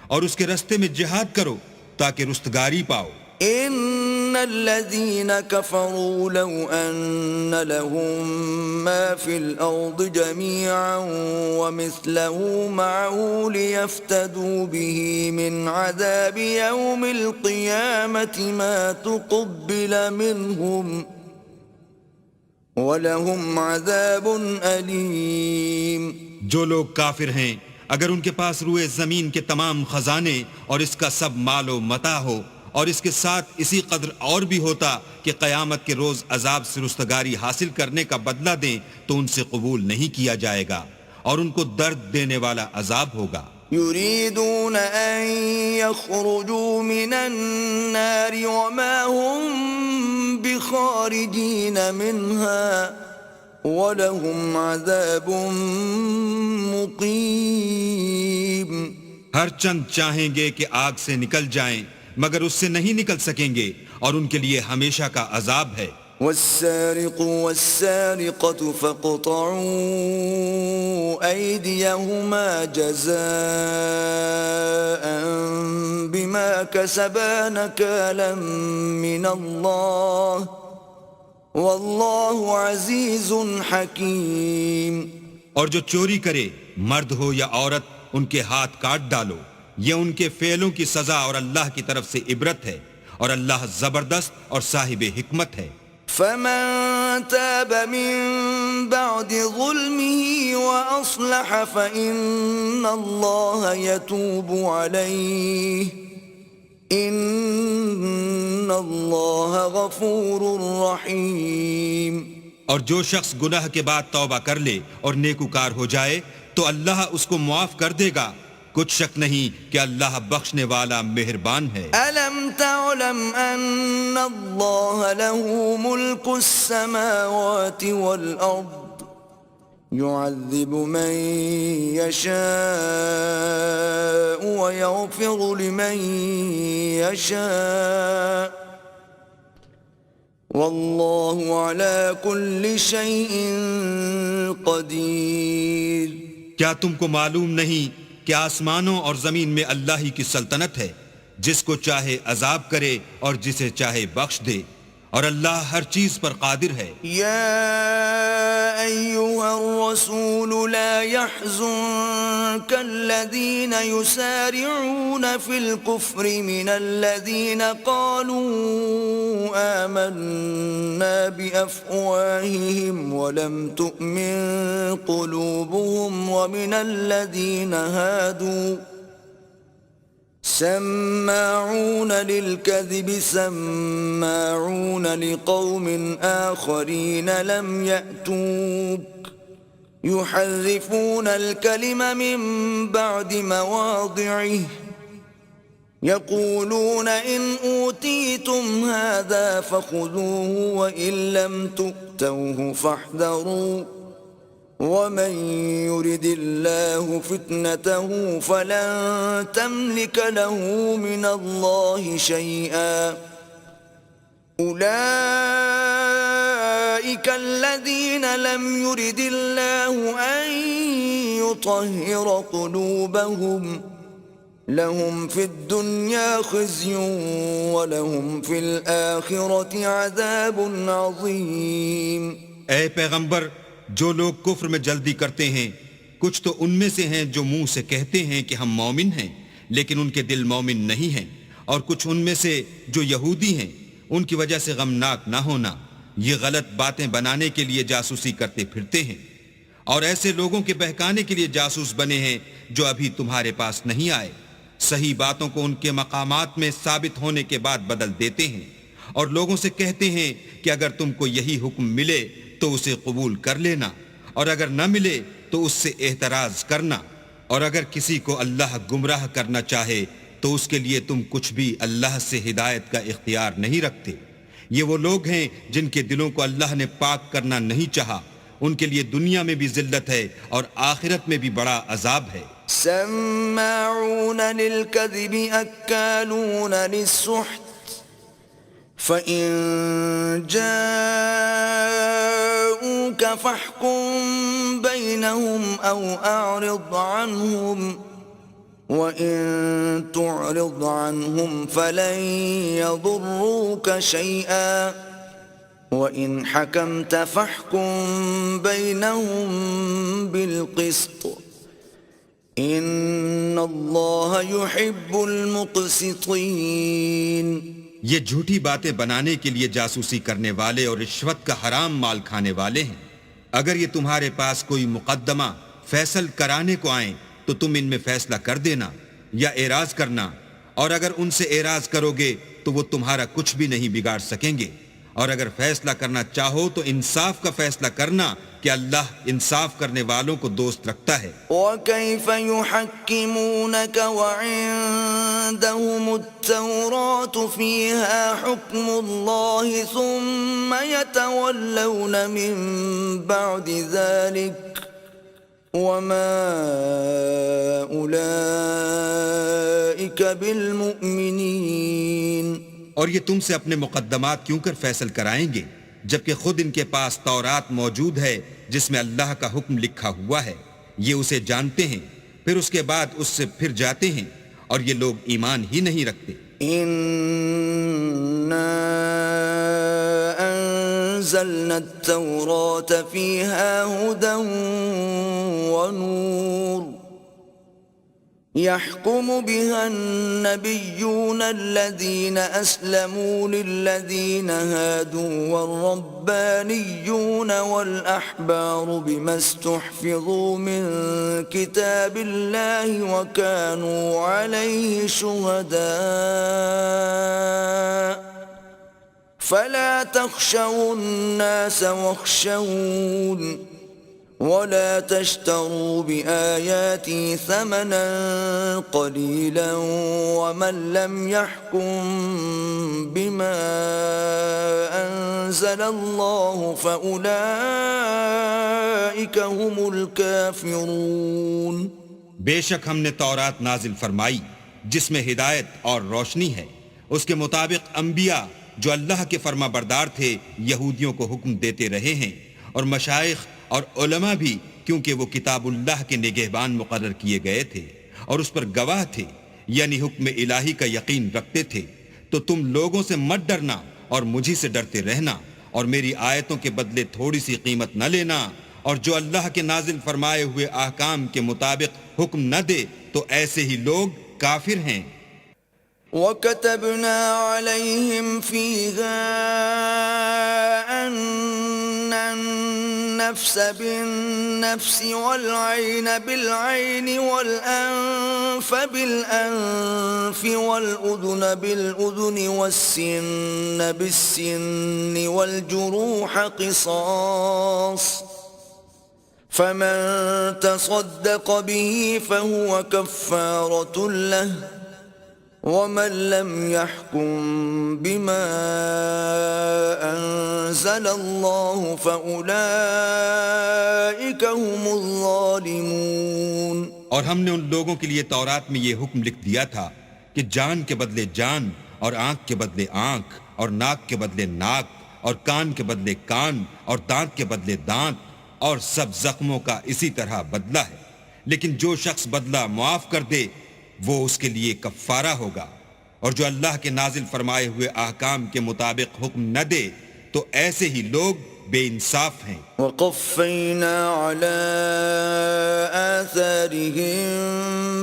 اور اس کے رستے میں جہاد کرو تاکہ رستگاری پاؤ۔ ان الذين كفروا لو ان لهم ما في الارض جميعا ومثله معه ليفتدوا به من عذاب يوم القيامة ما تقبل منهم ولهم عذاب أليم۔ جو لوگ کافر ہیں اگر ان کے پاس روئے زمین کے تمام خزانے اور اس کا سب مال و متاع ہو اور اس کے ساتھ اسی قدر اور بھی ہوتا کہ قیامت کے روز عذاب سے رستگاری حاصل کرنے کا بدلہ دیں تو ان سے قبول نہیں کیا جائے گا اور ان کو درد دینے والا عذاب ہوگا۔ يريدون أن يخرجوا من النار وما هم بخارجين منها ولهم عذاب مقيم۔ ہر چند چاہیں گے کہ آگ سے نکل جائیں مگر اس سے نہیں نکل سکیں گے اور ان کے لیے ہمیشہ کا عذاب ہے۔ والسارق والسارقة فاقطعوا أيديهما جزاء بما كسبا نكالا من الله والله عزيز حكيم۔ اور جو چوری کرے مرد ہو یا عورت ان کے ہاتھ کاٹ ڈالو، یہ ان کے فعلوں کی سزا اور اللہ کی طرف سے عبرت ہے اور اللہ زبردست اور صاحب حکمت ہے۔ فمن تاب من بعد ظلمه وأصلح فإن الله يتوب عليه إن الله غفور رحيم۔ اور جو شخص گناہ کے بعد توبہ کر لے اور نیکوکار ہو جائے تو اللہ اس کو معاف کر دے گا، کچھ شک نہیں کہ اللہ بخشنے والا مہربان ہے۔ أَلَمْ تَعْلَمْ أَنَّ اللَّهَ لَهُ مُلْكُ السَّمَاوَاتِ وَالْأَرْضِ يُعَذِّبُ مَن يَشَاءُ وَيَغْفِرُ لِمَن يَشَاءُ وَاللَّهُ عَلَى كُلِّ شَيْءٍ قَدِيرٌ۔ کیا تم کو معلوم نہیں کہ آسمانوں اور زمین میں اللہ ہی کی سلطنت ہے، جس کو چاہے عذاب کرے اور جسے چاہے بخش دے، اور اللہ ہر چیز پر قادر ہے۔ يا أيها الرسول لا يحزنك الذين يسارعون في الكفر من الذين قالوا آمنا بأفواههم ولم تؤمن قلوبهم ومن الذين هادوا سماعون للكذب سماعون لقوم آخرين لم يأتوك يحرفون الكلم من بعد مواضعه يقولون إن أوتيتم هذا فخذوه وإن لم تؤتوه فاحذروا ومن يرد الله فتنته فلن تملك له من الله شيئا أولئك الذين لم يرد الله أن يطهر قلوبهم لهم في الدنيا خزي ولهم في الآخرة عذاب عظيم۔ اے پیغمبر، جو لوگ کفر میں جلدی کرتے ہیں کچھ تو ان میں سے ہیں جو منہ سے کہتے ہیں کہ ہم مومن ہیں لیکن ان کے دل مومن نہیں ہیں، اور کچھ ان میں سے جو یہودی ہیں ان کی وجہ سے غمناک نہ ہونا، یہ غلط باتیں بنانے کے لیے جاسوسی کرتے پھرتے ہیں، اور ایسے لوگوں کے بہکانے کے لیے جاسوس بنے ہیں جو ابھی تمہارے پاس نہیں آئے، صحیح باتوں کو ان کے مقامات میں ثابت ہونے کے بعد بدل دیتے ہیں، اور لوگوں سے کہتے ہیں کہ اگر تم کو یہی حکم ملے تو اسے قبول کر لینا، اور اگر نہ ملے تو اس سے اعتراض کرنا، اور اگر کسی کو اللہ گمراہ کرنا چاہے تو اس کے لیے تم کچھ بھی اللہ سے ہدایت کا اختیار نہیں رکھتے۔ یہ وہ لوگ ہیں جن کے دلوں کو اللہ نے پاک کرنا نہیں چاہا، ان کے لیے دنیا میں بھی ذلت ہے اور آخرت میں بھی بڑا عذاب ہے۔ سماعون للكذب أكالون للسحت فإن جاءوك فاحكم بينهم أو أعرض عنهم وإن تعرض عنهم فلن يضروك شيئا وإن حكمت فاحكم بينهم بالقسط إن الله يحب المقسطين۔ یہ جھوٹی باتیں بنانے کے لیے جاسوسی کرنے والے اور رشوت کا حرام مال کھانے والے ہیں۔ اگر یہ تمہارے پاس کوئی مقدمہ فیصل کرانے کو آئیں تو تم ان میں فیصلہ کر دینا یا اعراض کرنا، اور اگر ان سے اعراض کرو گے تو وہ تمہارا کچھ بھی نہیں بگاڑ سکیں گے، اور اگر فیصلہ کرنا چاہو تو انصاف کا فیصلہ کرنا کہ اللہ انصاف کرنے والوں کو دوست رکھتا ہے۔ وَكَيْفَ يُحَكِّمُونَكَ وَعِندَهُمُ التَّوْرَاةُ فِيهَا حُكْمُ اللَّهِ ثُمَّ يَتَوَلَّوْنَ مِن بَعْدِ ذَلِكَ وَمَا أُولَئِكَ بِالْمُؤْمِنِينَ۔ اور یہ تم سے اپنے مقدمات کیوں کر فیصل کرائیں گے جبکہ خود ان کے پاس تورات موجود ہے جس میں اللہ کا حکم لکھا ہوا ہے، یہ اسے جانتے ہیں، پھر اس کے بعد اس سے پھر جاتے ہیں، اور یہ لوگ ایمان ہی نہیں رکھتے۔ إِنَّا أَنزَلْنَا التَّوْرَاةَ فِيهَا هُدًى وَنُورٌ يحكم بها النبيون الذين أسلموا للذين هادوا والربانيون والأحبار بما استحفظوا من كتاب الله وكانوا عليه شهداء فلا تخشوا الناس واخشون ولا تشتروا بآياتي ثمنا قليلا ومن لم يحكم بما أنزل الله فأولئك هم الكافرون۔ بے شک ہم نے تورات نازل فرمائی جس میں ہدایت اور روشنی ہے، اس کے مطابق انبیاء جو اللہ کے فرما بردار تھے یہودیوں کو حکم دیتے رہے ہیں، اور مشائخ اور علماء بھی کیونکہ وہ کتاب اللہ کے نگہبان مقرر کیے گئے تھے، اور اس پر گواہ تھے، یعنی حکم الہی کا یقین رکھتے تھے، تو تم لوگوں سے مت ڈرنا اور مجھی سے ڈرتے رہنا، اور میری آیتوں کے بدلے تھوڑی سی قیمت نہ لینا، اور جو اللہ کے نازل فرمائے ہوئے احکام کے مطابق حکم نہ دے تو ایسے ہی لوگ کافر ہیں۔ وَكَتَبْنَا عَلَيْهِمْ فِيهَا أَنَّ النَّفْسَ بِالنَّفْسِ وَالْعَيْنَ بِالْعَيْنِ وَالْأَنفَ بِالْأَنفِ وَالْأُذُنَ بِالْأُذُنِ وَالسِّنَّ بِالسِّنِّ وَالْجُرُوحَ قِصَاصٌ فَمَن تَصَدَّقَ بِهِ فَهُوَ كَفَّارَةٌ لَهُ وَمَن لَّمْ يَحْكُم بِمَا أَنزَلَ اللَّهُ فَأُولَٰئِكَ هُمُ الظَّالِمُونَ۔ اور ہم نے ان لوگوں کے لیے تورات میں یہ حکم لکھ دیا تھا کہ جان کے بدلے جان، اور آنکھ کے بدلے آنکھ، اور ناک کے بدلے ناک، اور کان کے بدلے کان، اور دانت کے بدلے دانت، اور سب زخموں کا اسی طرح بدلہ ہے، لیکن جو شخص بدلہ معاف کر دے وہ اس کے لیے کفارہ ہوگا، اور جو اللہ کے نازل فرمائے ہوئے احکام کے مطابق حکم نہ دے تو ایسے ہی لوگ بے انصاف ہیں۔ وَقَفَّيْنَا عَلَىٰ آثَارِهِم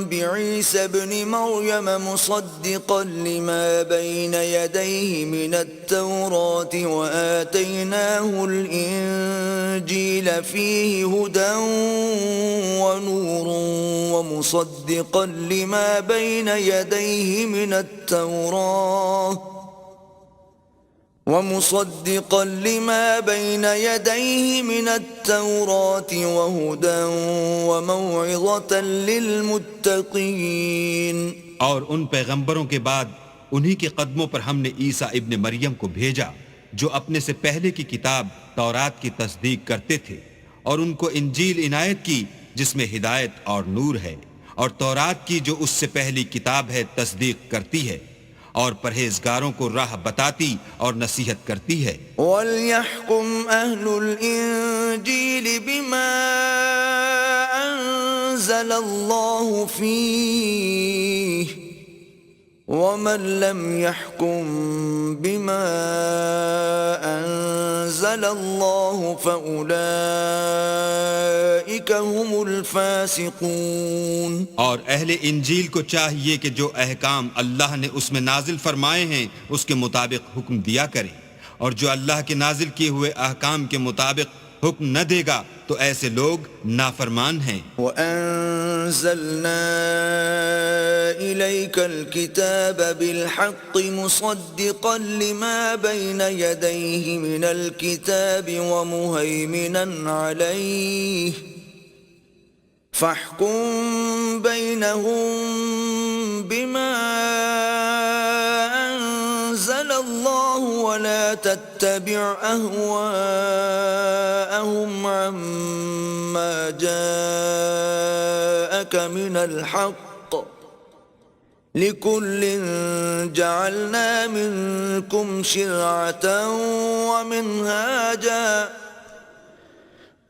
بِعِيسَى ابْنِ مَرْيَمَ مُصَدِّقًا لِمَا بَيْنَ يَدَيْهِ مِنَ التَّوْرَاةِ وَآتَيْنَاهُ الْإِنجِيلَ فِيهِ هُدًى وَنُورٌ وَمُصَدِّقًا لِمَا بَيْنَ يَدَيْهِ مِنَ التَّوْرَاةِ وَهُدًى وَمَوْعِظَةً لِّلْمُتَّقِينَ۔ اور ان پیغمبروں کے بعد انہی کے قدموں پر ہم نے عیسیٰ ابن مریم کو بھیجا جو اپنے سے پہلے کی کتاب تورات کی تصدیق کرتے تھے، اور ان کو انجیل عنایت کی جس میں ہدایت اور نور ہے، اور تورات کی جو اس سے پہلی کتاب ہے تصدیق کرتی ہے، اور پرہیزگاروں کو راہ بتاتی اور نصیحت کرتی ہے۔ وَلْيَحْكُمْ أَهْلُ الْإِنجِيلِ بِمَا أَنزَلَ اللَّهُ فِيهِ وَمَن لَّمْ يَحْكُم بِمَا أَنزَلَ اللَّهُ فَأُولَٰئِكَ هُمُ الْفَاسِقُونَ۔ اور اہل انجیل کو چاہیے کہ جو احکام اللہ نے اس میں نازل فرمائے ہیں اس کے مطابق حکم دیا کریں، اور جو اللہ کے نازل کیے ہوئے احکام کے مطابق حکم نہ دے گا تو ایسے لوگ نافرمان ہیں۔ وَأَنزَلْنَا إِلَيْكَ الْكِتَابَ بِالْحَقِّ مُصَدِّقًا لِمَا بَيْنَ يَدَيْهِ مِنَ الْكِتَابِ وَمُهَيْمِنًا عَلَيْهِ فَاحْكُم بَيْنَهُم بِمَا أَنزَلَ اللَّهُ وَلَا تَتَّبِعْ أَهْوَاءَهُمْ عَمَّا جَاءَكَ مِنَ الْحَقِّ لِكُلٍّ جَعَلْنَا مِنكُمْ شِرْعَةً وَمِنْهَاجًا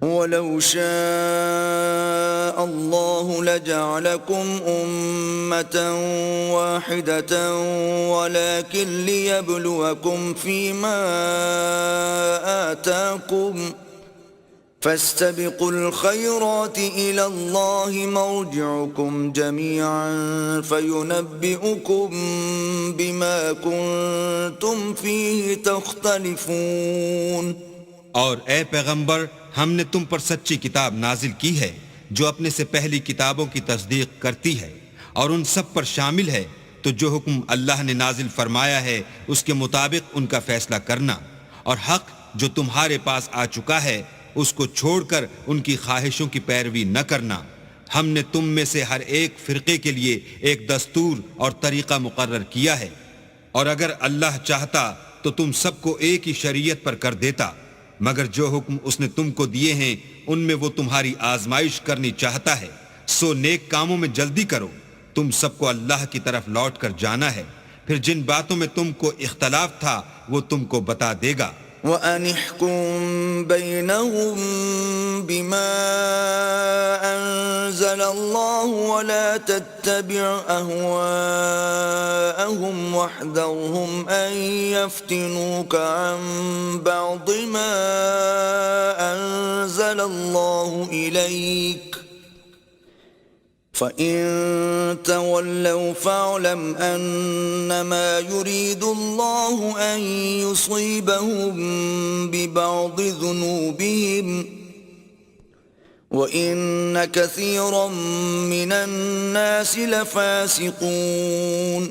وَلَوْ شَاءَ اللَّهُ لَجَعَلَكُمْ أُمَّةً وَاحِدَةً وَلَكِنْ لِيَبْلُوَكُمْ فِيمَا آتَاكُمْ فَاسْتَبِقُوا الْخَيْرَاتِ إِلَى اللَّهِ مَرْجِعُكُمْ جَمِيعًا فَيُنَبِّئُكُم بِمَا كُنتُمْ فِيهِ تَخْتَلِفُونَ۔ اور اے پیغمبر، ہم نے تم پر سچی کتاب نازل کی ہے جو اپنے سے پہلی کتابوں کی تصدیق کرتی ہے، اور ان سب پر شامل ہے، تو جو حکم اللہ نے نازل فرمایا ہے اس کے مطابق ان کا فیصلہ کرنا، اور حق جو تمہارے پاس آ چکا ہے اس کو چھوڑ کر ان کی خواہشوں کی پیروی نہ کرنا۔ ہم نے تم میں سے ہر ایک فرقے کے لیے ایک دستور اور طریقہ مقرر کیا ہے، اور اگر اللہ چاہتا تو تم سب کو ایک ہی شریعت پر کر دیتا، مگر جو حکم اس نے تم کو دیے ہیں ان میں وہ تمہاری آزمائش کرنی چاہتا ہے، سو نیک کاموں میں جلدی کرو، تم سب کو اللہ کی طرف لوٹ کر جانا ہے، پھر جن باتوں میں تم کو اختلاف تھا وہ تم کو بتا دے گا، وَأَنِ احْكُم بَيْنَهُم بِمَا أَنزَلَ اللَّهُ وَلَا تَتَّبِعْ أَهْوَاءَهُمْ وَاحْذَرْهُمْ أَن يَفْتِنُوكَ عَن بَعْضِ مَا أَنزَلَ اللَّهُ إِلَيْكَ فَإِن تَوَلَّوْا فَاعْلَمْ أَنَّمَا يُرِيدُ اللَّهُ أَن يُصِيبَهُم بِبَعْضِ ذُنُوبِهِمْ وَإِنَّ كَثِيرًا مِّنَ النَّاسِ لَفَاسِقُونَ۔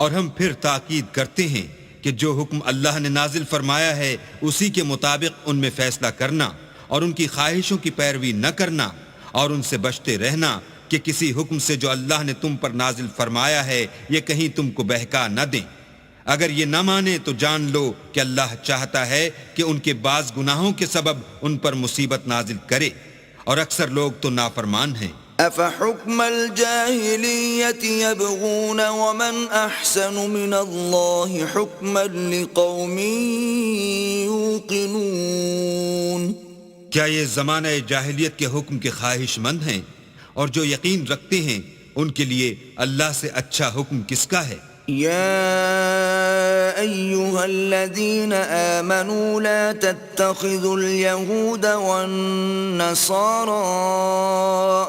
اور ہم پھر تاکید کرتے ہیں کہ جو حکم اللہ نے نازل فرمایا ہے اسی کے مطابق ان میں فیصلہ کرنا اور ان کی خواہشوں کی پیروی نہ کرنا اور ان سے بچتے رہنا کہ کسی حکم سے جو اللہ نے تم پر نازل فرمایا ہے یہ کہیں تم کو بہکا نہ دیں۔ اگر یہ نہ مانے تو جان لو کہ اللہ چاہتا ہے کہ ان کے بعض گناہوں کے سبب ان پر مصیبت نازل کرے، اور اکثر لوگ تو نافرمان ہیں۔ أَفَحُكْمَ الْجَاهِلِيَّةِ يَبْغُونَ وَمَنْ أَحْسَنُ مِنَ اللَّهِ حُكْمًا لِقَوْمٍ يُوقِنُونَ۔ کیا یہ زمانہ جاہلیت کے حکم کے خواہش مند ہیں؟ اور جو یقین رکھتے ہیں ان کے لیے اللہ سے اچھا حکم کس کا ہے؟ يا أيها الذين آمنوا لا تتخذوا اليهود والنصارى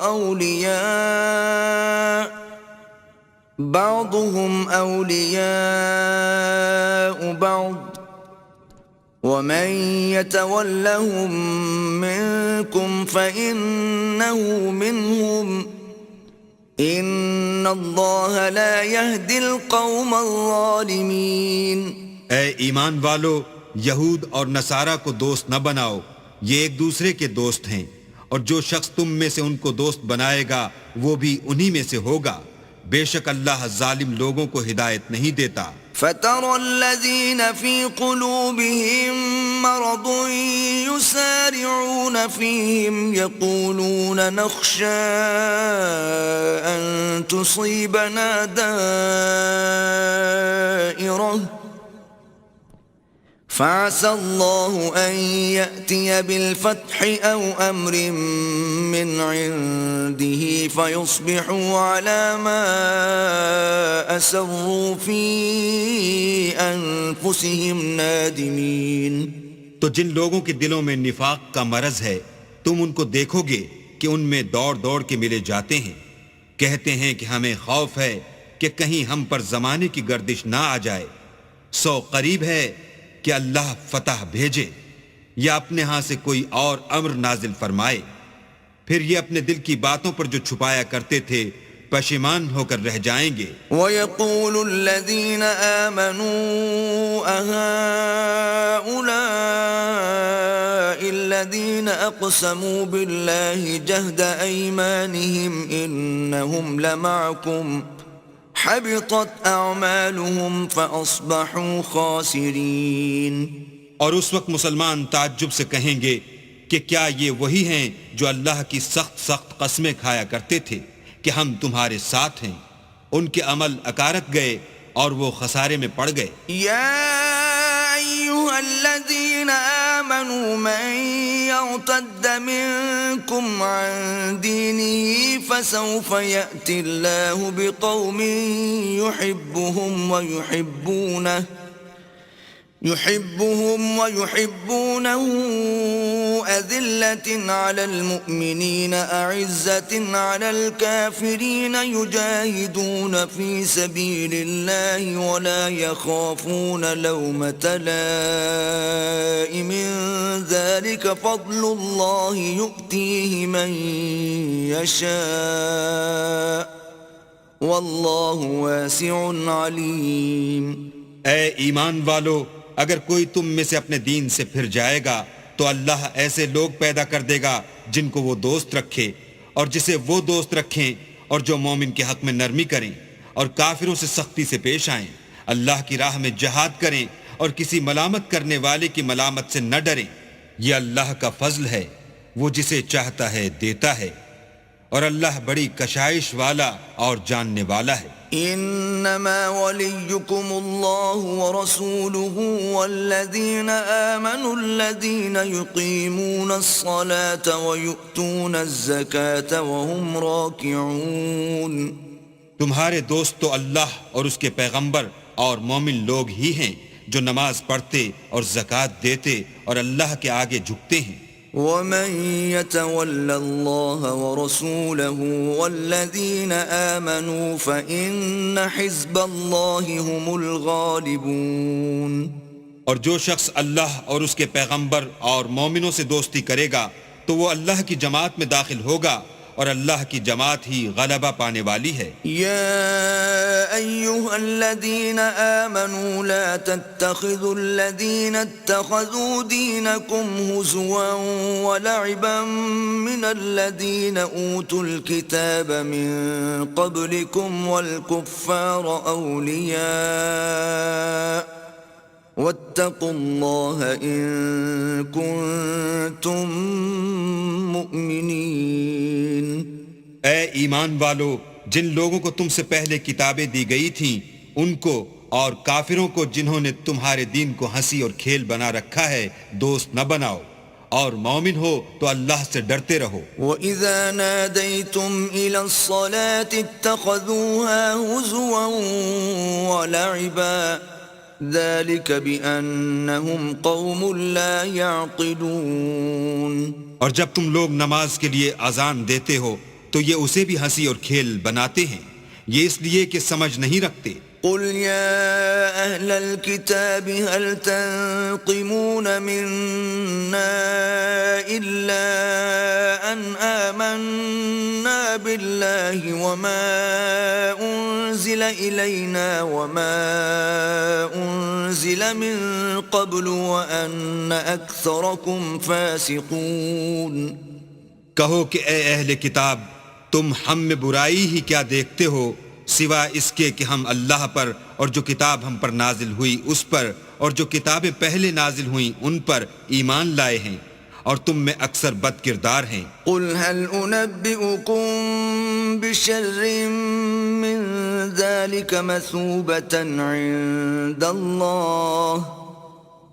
أولياء بعضهم أولياء بعض ومن يتولهم منكم فإنه منهم ان اللہ لا يهدی القوم الظالمین۔ اے ایمان والو، یہود اور نصارہ کو دوست نہ بناؤ، یہ ایک دوسرے کے دوست ہیں، اور جو شخص تم میں سے ان کو دوست بنائے گا وہ بھی انہی میں سے ہوگا، بے شک اللہ ظالم لوگوں کو ہدایت نہیں دیتا۔ فَتَرَى الَّذِينَ فِي قُلُوبِهِم مَّرَضٌ يُسَارِعُونَ فِيهِمْ يَقُولُونَ نَخْشَىٰ أَن تُصِيبَنَا دَائِرَةٌ فَعَسَى اللَّهُ أَن يَأْتِيَ بِالْفَتْحِ أَوْ أَمْرٍ مِّنْ عِندِهِ فَيُصْبِحُوا عَلَى مَا أَسَرُّوا فِي أَنفُسِهِمْ نَادِمِينَ۔ تو جن لوگوں کے دلوں میں نفاق کا مرض ہے تم ان کو دیکھو گے کہ ان میں دوڑ دوڑ کے ملے جاتے ہیں، کہتے ہیں کہ ہمیں خوف ہے کہ کہیں ہم پر زمانے کی گردش نہ آ جائے، سو قریب ہے کہ اللہ فتح بھیجے یا اپنے ہاں سے کوئی اور امر نازل فرمائے، پھر یہ اپنے دل کی باتوں پر جو چھپایا کرتے تھے پشیمان ہو کر رہ جائیں گے۔ وَيَقُولُ الَّذِينَ آمَنُوا أَهَٰؤُلَاءِ الَّذِينَ أَقْسَمُوا بِاللَّهِ جَهْدَ أَيْمَانِهِمْ إِنَّهُمْ لَمَعَكُمْ حَبِطَتْ أَعْمَالُهُمْ فَأَصْبَحُوا خَاسِرِينَ۔ اور اس وقت مسلمان تعجب سے کہیں گے کہ کیا یہ وہی ہیں جو اللہ کی سخت سخت قسمیں کھایا کرتے تھے کہ ہم تمہارے ساتھ ہیں، ان کے عمل اکارت گئے اور وہ خسارے میں پڑ گئے۔ یا ایھا الذین آمنوا من یرتد منکم عن دینہ فسوف یأتی اللہ بقوم يحبهم ويحبونه أذلة على المؤمنين أعزة على الكافرين يجاهدون في سبيل الله ولا يخافون لومة لائم ذلك فضل الله يؤتيه من يشاء والله واسع عليم۔ اے ایمان والو، اگر کوئی تم میں سے اپنے دین سے پھر جائے گا تو اللہ ایسے لوگ پیدا کر دے گا جن کو وہ دوست رکھے اور جسے وہ دوست رکھیں، اور جو مومن کے حق میں نرمی کریں اور کافروں سے سختی سے پیش آئیں، اللہ کی راہ میں جہاد کریں اور کسی ملامت کرنے والے کی ملامت سے نہ ڈریں۔ یہ اللہ کا فضل ہے، وہ جسے چاہتا ہے دیتا ہے، اور اللہ بڑی کشائش والا اور جاننے والا ہے۔ انما وليكم الله ورسوله والذين آمنوا الذين يقيمون الصلاة ويؤتون الزكاة وهم راكعون. تمہارے دوست تو اللہ اور اس کے پیغمبر اور مومن لوگ ہی ہیں جو نماز پڑھتے اور زکوٰۃ دیتے اور اللہ کے آگے جھکتے ہیں. ومن يتول الله ورسوله والذين آمنوا فإن حزب الله هم الغالبون. اور جو شخص اللہ اور اس کے پیغمبر اور مومنوں سے دوستی کرے گا تو وہ اللہ کی جماعت میں داخل ہوگا اور اللہ کی جماعت ہی غلبہ پانے والی ہے. يا أيها الذين آمنوا لا تتخذوا الذين اتخذوا دينكم هزوا ولعبا من الذين أوتوا الكتاب من قبلكم والكفار أولياء واتقوا الله إن كنتم مؤمنين. اے ایمان والو، جن لوگوں کو تم سے پہلے کتابیں دی گئی تھیں ان کو اور کافروں کو جنہوں نے تمہارے دین کو ہنسی اور کھیل بنا رکھا ہے دوست نہ بناؤ، اور مومن ہو تو اللہ سے ڈرتے رہو. وَإِذَا نَادَيْتُمْ إِلَى الصَّلَاةِ اتَّخَذُوهَا هُزُوًا وَلَعِبًا ذَلِكَ بِأَنَّهُمْ قَوْمٌ لَا يَعْقِلُونَ. اور جب تم لوگ نماز کے لیے اذان دیتے ہو تو یہ اسے بھی ہنسی اور کھیل بناتے ہیں، یہ اس لیے کہ سمجھ نہیں رکھتے. قل يا أهل الكتاب هل تنقمون منا إلا أن آمنا بالله وما أنزل إلينا وما أنزل من قبل وأن أكثركم فاسقون. کہو کہ اے اہل کتاب، تم ہم میں برائی ہی کیا دیکھتے ہو سوا اس کے کہ ہم اللہ پر اور جو کتاب ہم پر نازل ہوئی اس پر اور جو کتابیں پہلے نازل ہوئیں ان پر ایمان لائے ہیں، اور تم میں اکثر بد کردار ہیں. قل هل أنبئكم بشر من ذلك مثوبة عند الله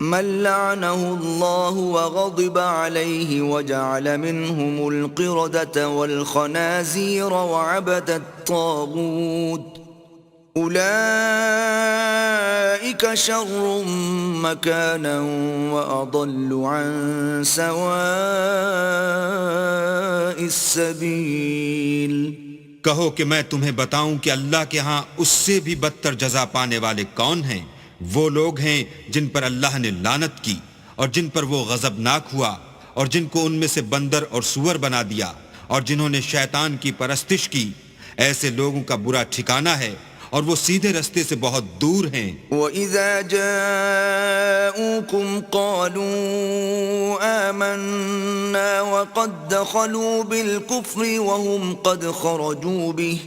من لعنه الله وغضب عليه وجعل منهم القردة والخنازير وعبد الطاغوت أولئك شر مكانا وأضل عن سواء السبيل. کہو کہ میں تمہیں بتاؤں کہ اللہ کے ہاں اس سے بھی بدتر جزا پانے والے کون ہیں؟ وہ لوگ ہیں جن پر اللہ نے لعنت کی اور جن پر وہ غضبناک ہوا اور جن کو ان میں سے بندر اور سور بنا دیا اور جنہوں نے شیطان کی پرستش کی. ایسے لوگوں کا برا ٹھکانہ ہے اور وہ سیدھے رستے سے بہت دور ہیں. وَإِذَا جَاءُوكُمْ قَالُوا آمَنَّا وَقَدْ دَخَلُوا بِالْكُفْرِ وَهُمْ قَدْ خَرَجُوا بِهِ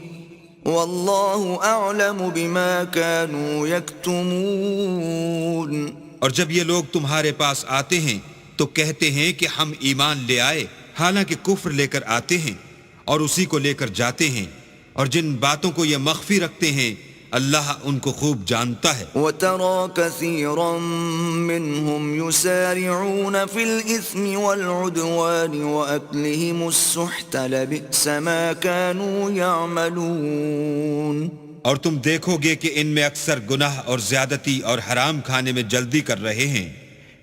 واللہ اعلم بما كانوا یکتمون. اور جب یہ لوگ تمہارے پاس آتے ہیں تو کہتے ہیں کہ ہم ایمان لے آئے، حالانکہ کفر لے کر آتے ہیں اور اسی کو لے کر جاتے ہیں، اور جن باتوں کو یہ مخفی رکھتے ہیں اللہ ان کو خوب جانتا ہے. وَتَرَى كَثِيرًا مِّنْهُمْ يُسَارِعُونَ فِي الْإِثْمِ وَالْعُدْوَانِ وَأَكْلِهِمُ السُّحْتَ لَبِئْسَ مَا كَانُوا يَعْمَلُونَ. اور تم دیکھو گے کہ ان میں اکثر گناہ اور زیادتی اور حرام کھانے میں جلدی کر رہے ہیں،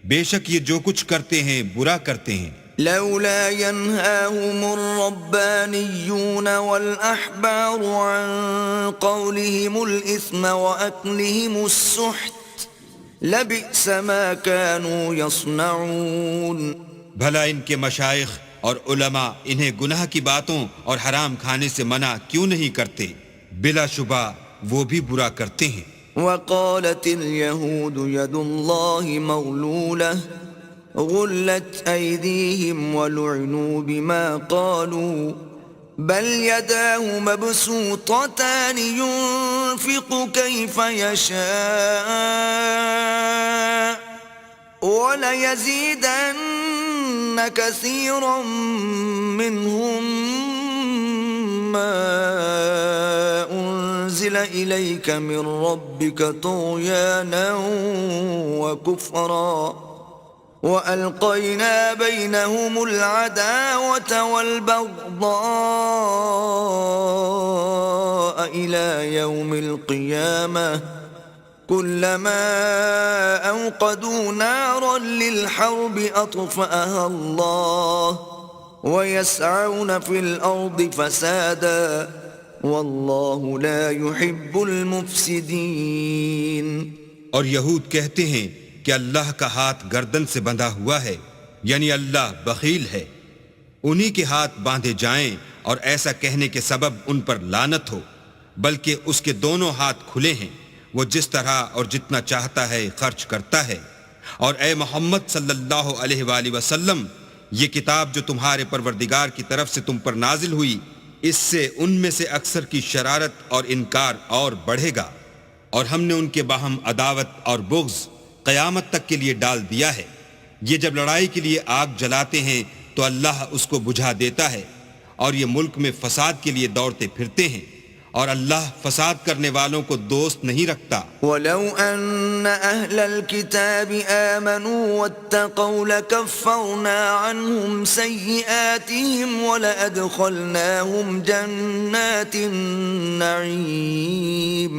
بے شک یہ جو کچھ کرتے ہیں برا کرتے ہیں. لولا ينهاهم الربانيون والأحبار عن قولهم الإثم وأكلهم السحت لبئس ما كانوا يصنعون. بھلا ان کے مشائخ اور علماء انہیں گناہ کی باتوں اور حرام کھانے سے منع کیوں نہیں کرتے؟ بلا شبہ وہ بھی برا کرتے ہیں. وقالت اليهود يد الله مغلولة غلت أيديهم ولعنوا بما قالوا بل يداه مبسوطتان ينفق كيف يشاء وليزيدن كثيرا منهم ما أنزل إليك من ربك طغيانا وكفرا وألقينا بينهم العداوة والبغضاء إلى يوم القيامة كلما أوقدوا نارا للحرب أطفأها الله ويسعون في الأرض فسادا والله لا يحب المفسدين. اور یہود کہتے ہیں کہ اللہ کا ہاتھ گردن سے بندھا ہوا ہے، یعنی اللہ بخیل ہے. انہی کے ہاتھ باندھے جائیں اور ایسا کہنے کے سبب ان پر لعنت ہو، بلکہ اس کے دونوں ہاتھ کھلے ہیں، وہ جس طرح اور جتنا چاہتا ہے خرچ کرتا ہے. اور اے محمد صلی اللہ علیہ وآلہ وسلم، یہ کتاب جو تمہارے پروردگار کی طرف سے تم پر نازل ہوئی، اس سے ان میں سے اکثر کی شرارت اور انکار اور بڑھے گا، اور ہم نے ان کے باہم عداوت اور بغض قیامت تک کے لیے ڈال دیا ہے. یہ جب لڑائی کے لیے آگ جلاتے ہیں تو اللہ اس کو بجھا دیتا ہے، اور یہ ملک میں فساد کے لیے دوڑتے پھرتے ہیں، اور اللہ فساد کرنے والوں کو دوست نہیں رکھتا. وَلَوْ أَنَّ أَهْلَ الْكِتَابِ آمَنُوا وَاتَّقَوْا لَكَفَّرْنَا عَنْهُمْ سَيِّئَاتِهِمْ وَلَأَدْخَلْنَاهُمْ جَنَّاتِ النَّعِيمِ.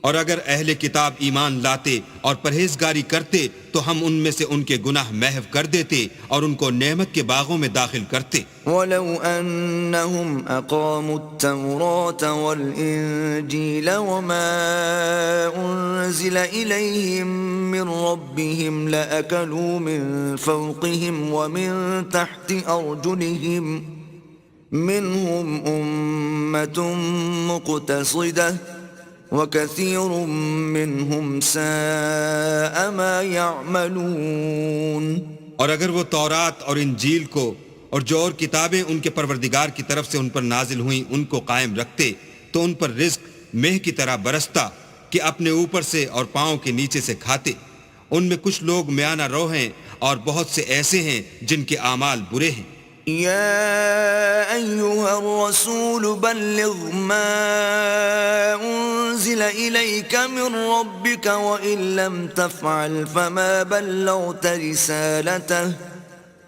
اور اگر اہل کتاب ایمان لاتے اور پرہیزگاری کرتے تو ہم ان میں سے ان کے گناہ محو کر دیتے اور ان کو نعمت کے باغوں میں داخل کرتے. وَلَوْ أَنَّهُمْ أَقَامُوا التَّوْرَاةَ وَالْإِنْجِيلَ وَمَا أُنْزِلَ إِلَيْهِمْ مِنْ رَبِّهِمْ لَأَكَلُوا مِنْ فَوْقِهِمْ وَمِنْ تَحْتِ أَرْجُلِهِمْ مِنْهُمْ أُمَّةٌ مُقْتَصِدَةٌ وَكَثِيرٌ مِّنْهُمْ سَاءَ مَا يَعْمَلُونَ. اور اگر وہ تورات اور انجیل کو اور جو اور کتابیں ان کے پروردگار کی طرف سے ان پر نازل ہوئیں ان کو قائم رکھتے تو ان پر رزق مہ کی طرح برستا کہ اپنے اوپر سے اور پاؤں کے نیچے سے کھاتے. ان میں کچھ لوگ میانہ رو ہیں اور بہت سے ایسے ہیں جن کے اعمال برے ہیں. يا أيها الرسول بلغ ما أنزل إليك من ربك وإن لم تفعل فما بلغت رسالته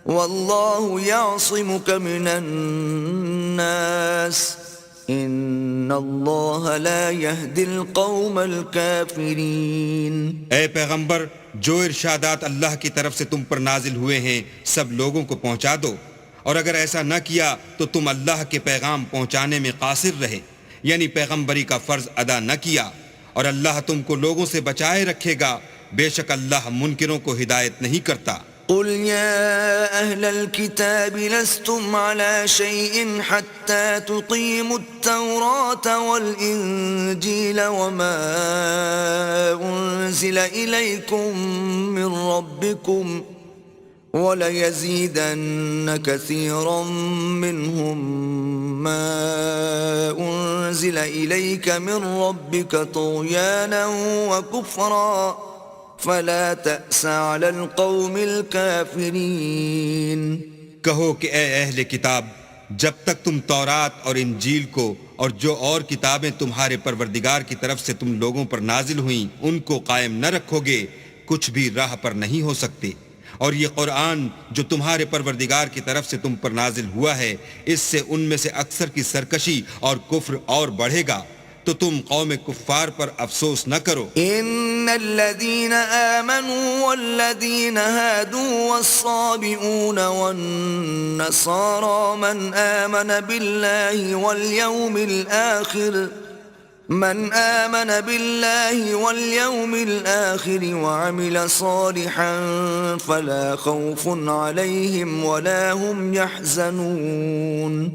والله يعصمك من الناس إن الله لا يهدي القوم الكافرين. اے پیغمبر، جو ارشادات اللہ کی طرف سے تم پر نازل ہوئے ہیں سب لوگوں کو پہنچا دو، اور اگر ایسا نہ کیا تو تم اللہ کے پیغام پہنچانے میں قاصر رہے، یعنی پیغمبری کا فرض ادا نہ کیا، اور اللہ تم کو لوگوں سے بچائے رکھے گا، بے شک اللہ منکروں کو ہدایت نہیں کرتا. قل يا أهل الكتاب لستم على شيء حتى تقيموا التوراة والإنجيل وما أنزل إليكم من ربكم وَلَيَزِيدَنَّ كَثِيرًا مِّنْهُمْ مَا أُنزِلَ إِلَيْكَ مِنْ رَبِّكَ طُغْيَانًا وَكُفْرًا فَلَا تَأْسَ عَلَى الْقَوْمِ الْكَافِرِينَ. کہو کہ اے اہل کتاب، جب تک تم تورات اور انجیل کو اور جو اور کتابیں تمہارے پروردگار کی طرف سے تم لوگوں پر نازل ہوئیں ان کو قائم نہ رکھو گے، کچھ بھی راہ پر نہیں ہو سکتے. اور یہ قرآن جو تمہارے پروردگار کی طرف سے تم پر نازل ہوا ہے، اس سے ان میں سے اکثر کی سرکشی اور کفر اور بڑھے گا، تو تم قوم کفار پر افسوس نہ کرو. ان الذين آمنوا والذين هادوا والصابئون والنصارى من آمن بالله واليوم الآخر وعمل صالحا فلا خوف عليهم ولا هم يحزنون.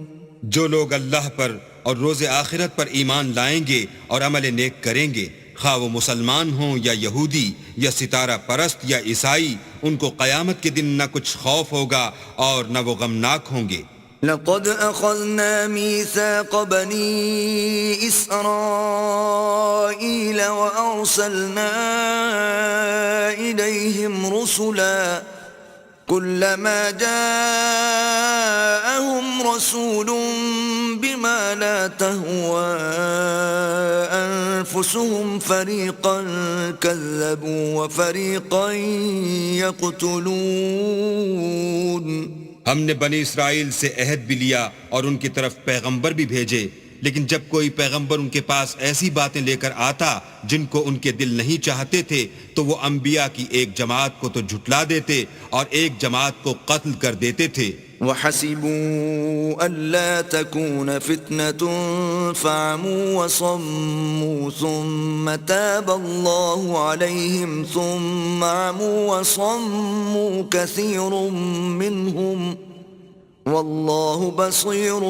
جو لوگ اللہ پر اور روز آخرت پر ایمان لائیں گے اور عمل نیک کریں گے، خواہ وہ مسلمان ہوں یا یہودی یا ستارہ پرست یا عیسائی، ان کو قیامت کے دن نہ کچھ خوف ہوگا اور نہ وہ غمناک ہوں گے. لقد أخذنا ميثاق بني إسرائيل وأرسلنا إليهم رسلا كلما جاءهم رسول بما لا تهوى أنفسهم فريقا كذبوا وفريقا يقتلون. ہم نے بنی اسرائیل سے عہد بھی لیا اور ان کی طرف پیغمبر بھی بھیجے، لیکن جب کوئی پیغمبر ان کے پاس ایسی باتیں لے کر آتا جن کو ان کے دل نہیں چاہتے تھے تو وہ انبیاء کی ایک جماعت کو تو جھٹلا دیتے اور ایک جماعت کو قتل کر دیتے تھے. وحسبوا ألا تكون فتنة فعموا وصموا ثم تاب الله عليهم ثم عموا وصموا كثير منهم والله بصير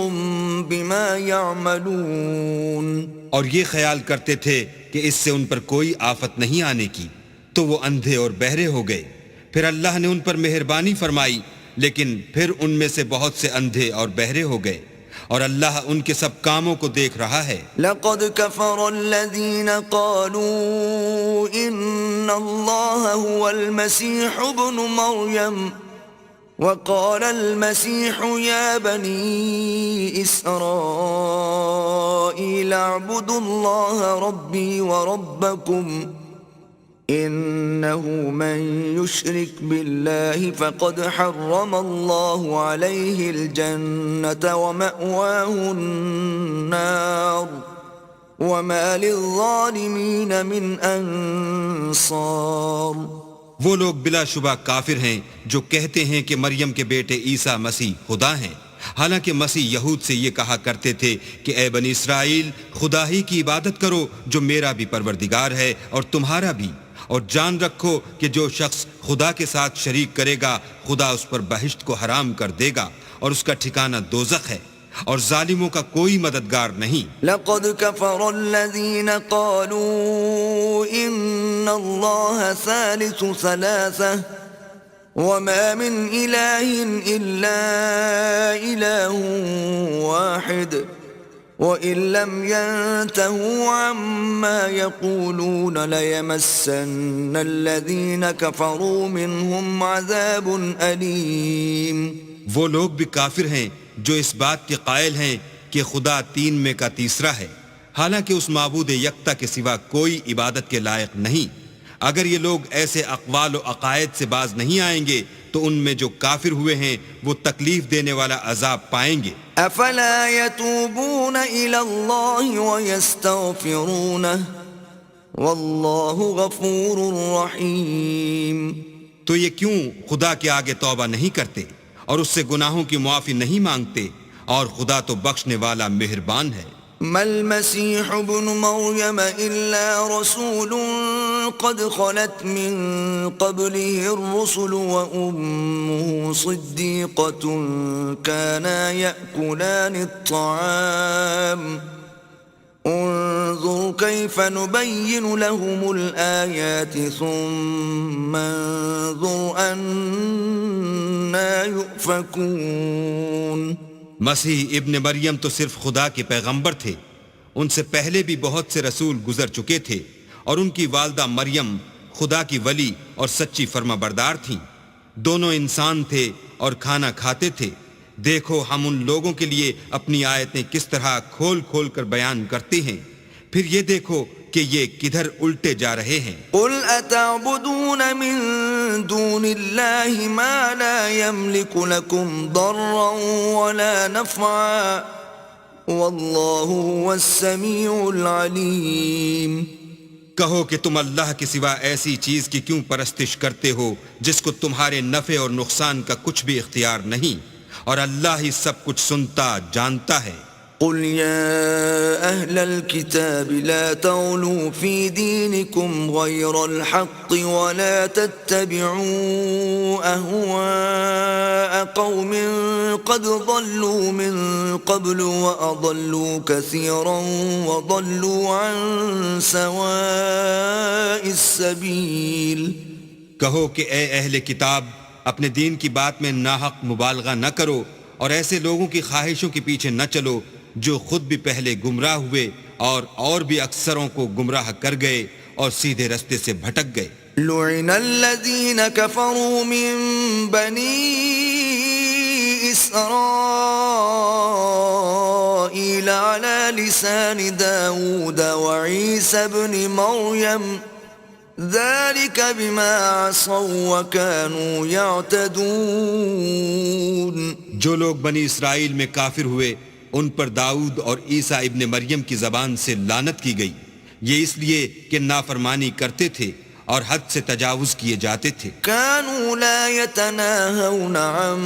بما يعملون. اور یہ خیال کرتے تھے کہ اس سے ان پر کوئی آفت نہیں آنے کی تو وہ اندھے اور بہرے ہو گئے. پھر اللہ نے ان پر مہربانی فرمائی لیکن پھر ان میں سے بہت سے اندھے اور بہرے ہو گئے اور اللہ ان کے سب کاموں کو دیکھ رہا ہے. لقد كفر الذين قالوا إن الله هو المسيح ابن مريم وقال المسيح يا بني إسرائيل اعبدوا الله ربي وربكم إنه من يشرك بالله فقد حرم الله عليه الجنة ومأواه النار وما للظالمين من أنصار. وہ لوگ بلا شبہ کافر ہیں جو کہتے ہیں کہ مریم کے بیٹے عیسیٰ مسیح خدا ہیں، حالانکہ مسیح یہود سے یہ کہا کرتے تھے کہ اے بنی اسرائیل خدا ہی کی عبادت کرو جو میرا بھی پروردگار ہے اور تمہارا بھی، اور جان رکھو کہ جو شخص خدا کے ساتھ شریک کرے گا خدا اس پر بہشت کو حرام کر دے گا اور اس کا ٹھکانہ دوزخ ہے اور ظالموں کا کوئی مددگار نہیں. لقد كفر الذين قالوا إن الله ثالث ثلاثة وما من إله إلا إله واحد وَإِن لَّمْ يَنْتَهُوا عَمَّا يَقُولُونَ لَيَمَسَّنَّ الَّذِينَ كَفَرُوا مِنْهُمْ عَذَابٌ أَلِيمٌ. وہ لوگ بھی کافر ہیں جو اس بات کے قائل ہیں کہ خدا تین میں کا تیسرا ہے، حالانکہ اس معبود یکتا کے سوا کوئی عبادت کے لائق نہیں. اگر یہ لوگ ایسے اقوال و عقائد سے باز نہیں آئیں گے تو ان میں جو کافر ہوئے ہیں وہ تکلیف دینے والا عذاب پائیں گے. افلا يتوبون الى الله ويستغفرونه والله غفور رحيم. تو یہ کیوں خدا کے آگے توبہ نہیں کرتے اور اس سے گناہوں کی معافی نہیں مانگتے، اور خدا تو بخشنے والا مہربان ہے. ما المسيح ابن مريم إلا رسول قد خلت من قبله الرسل وأمه صديقة كانا يأكلان الطعام انظر كيف نبين لهم الآيات ثم انظر أنا يؤفكون. مسیح ابن مریم تو صرف خدا کے پیغمبر تھے، ان سے پہلے بھی بہت سے رسول گزر چکے تھے، اور ان کی والدہ مریم خدا کی ولی اور سچی فرما بردار تھیں. دونوں انسان تھے اور کھانا کھاتے تھے. دیکھو ہم ان لوگوں کے لیے اپنی آیتیں کس طرح کھول کھول کر بیان کرتے ہیں، پھر یہ دیکھو کہ یہ کدھر الٹے جا رہے ہیں. قل اتعبدون من دون اللہ ما لا يملك لكم ضرا ولا نفعا واللہ هو السمیع العلیم. کہو کہ تم اللہ کے سوا ایسی چیز کی کیوں پرستش کرتے ہو جس کو تمہارے نفع اور نقصان کا کچھ بھی اختیار نہیں، اور اللہ ہی سب کچھ سنتا جانتا ہے. قل يا أهل الكتاب لا تغلوا في دينكم غير الحق ولا تتبعوا أهواء قوم قد ضلوا من قبل وأضلوا كثيرا وضلوا عن سواء السبيل. کہو کہ اے اہل کتاب اپنے دین کی بات میں ناحق مبالغہ نہ کرو اور ایسے لوگوں کی خواہشوں کے پیچھے نہ چلو جو خود بھی پہلے گمراہ ہوئے اور بھی اکثروں کو گمراہ کر گئے اور سیدھے رستے سے بھٹک گئے. لعن الذين كفروا من بني إسرائيل إسرائيل على لسان داود وعيسى ابن مريم ذلك بما عصوا وكانوا يعتدون. جو لوگ بنی اسرائیل میں کافر ہوئے ان پر داؤد اور عیسیٰ ابن مریم کی زبان سے لعنت کی گئی، یہ اس لیے کہ نافرمانی کرتے تھے اور حد سے تجاوز کیے جاتے تھے. كانوا لا يتناهون عن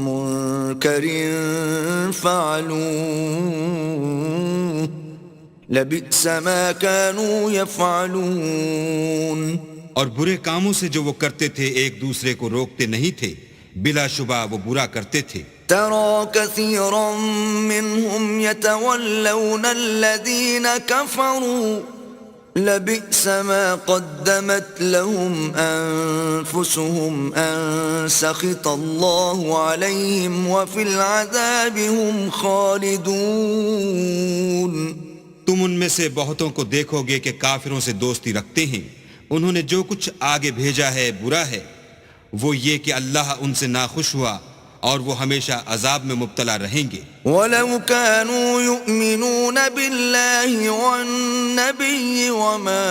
منكر فعلوه لبئس ما كانوا يفعلون. اور برے کاموں سے جو وہ کرتے تھے ایک دوسرے کو روکتے نہیں تھے، بلا شبہ وہ برا کرتے تھے. ترى كثيرا منهم يتولون الذين كفروا لبئس ما قدمت لهم أنفسهم أن سخط الله عليهم وفي العذاب هم خالدون. تم ان میں سے بہتوں کو دیکھو گے کہ کافروں سے دوستی رکھتے ہیں، انہوں نے جو کچھ آگے بھیجا ہے برا ہے، وہ یہ کہ اللہ ان سے ناخوش ہوا اور وہ ہمیشہ عذاب میں مبتلا رہیں گے. وَلَوْ كَانُوا يُؤْمِنُونَ بِاللَّهِ وَالنَّبِيِّ وَمَا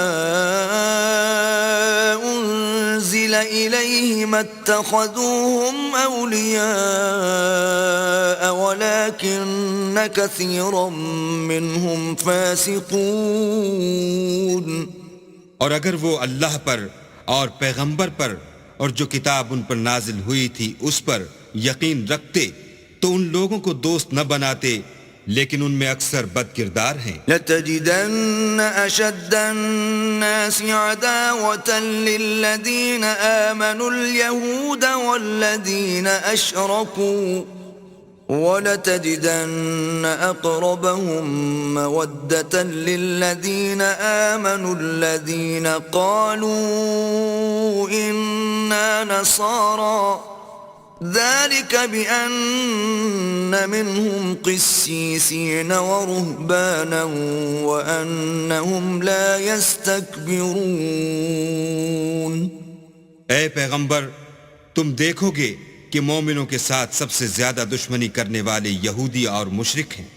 أُنزِلَ إِلَيْهِ مَا اتَّخَذُوهُمْ أَوْلِيَاءَ وَلَكِنَّ كَثِيرًا مِّنْهُمْ فَاسِقُونَ. اور اگر وہ اللہ پر اور پیغمبر پر اور جو کتاب ان پر نازل ہوئی تھی اس پر یقین رکھتے تو ان لوگوں کو دوست نہ بناتے، لیکن ان میں اکثر بد کردار ہیں. لَتَجِدَنَّ أَشَدَّ النَّاسِ عَدَاوَةً لِّلَّذِينَ آمَنُوا الْيَهُودَ وَالَّذِينَ أَشْرَكُوا وَلَتَجِدَنَّ أَقْرَبَهُم مَّوَدَّةً لِّلَّذِينَ آمَنُوا الَّذِينَ قَالُوا إِنَّا نَصَارَىٰ ذلك بأن منهم قسيسين ورهبانا وأنهم لا يستكبرون. اے پیغمبر، تم دیکھو گے کہ مومنوں کے ساتھ سب سے زیادہ دشمنی کرنے والے یہودی اور مشرک ہیں،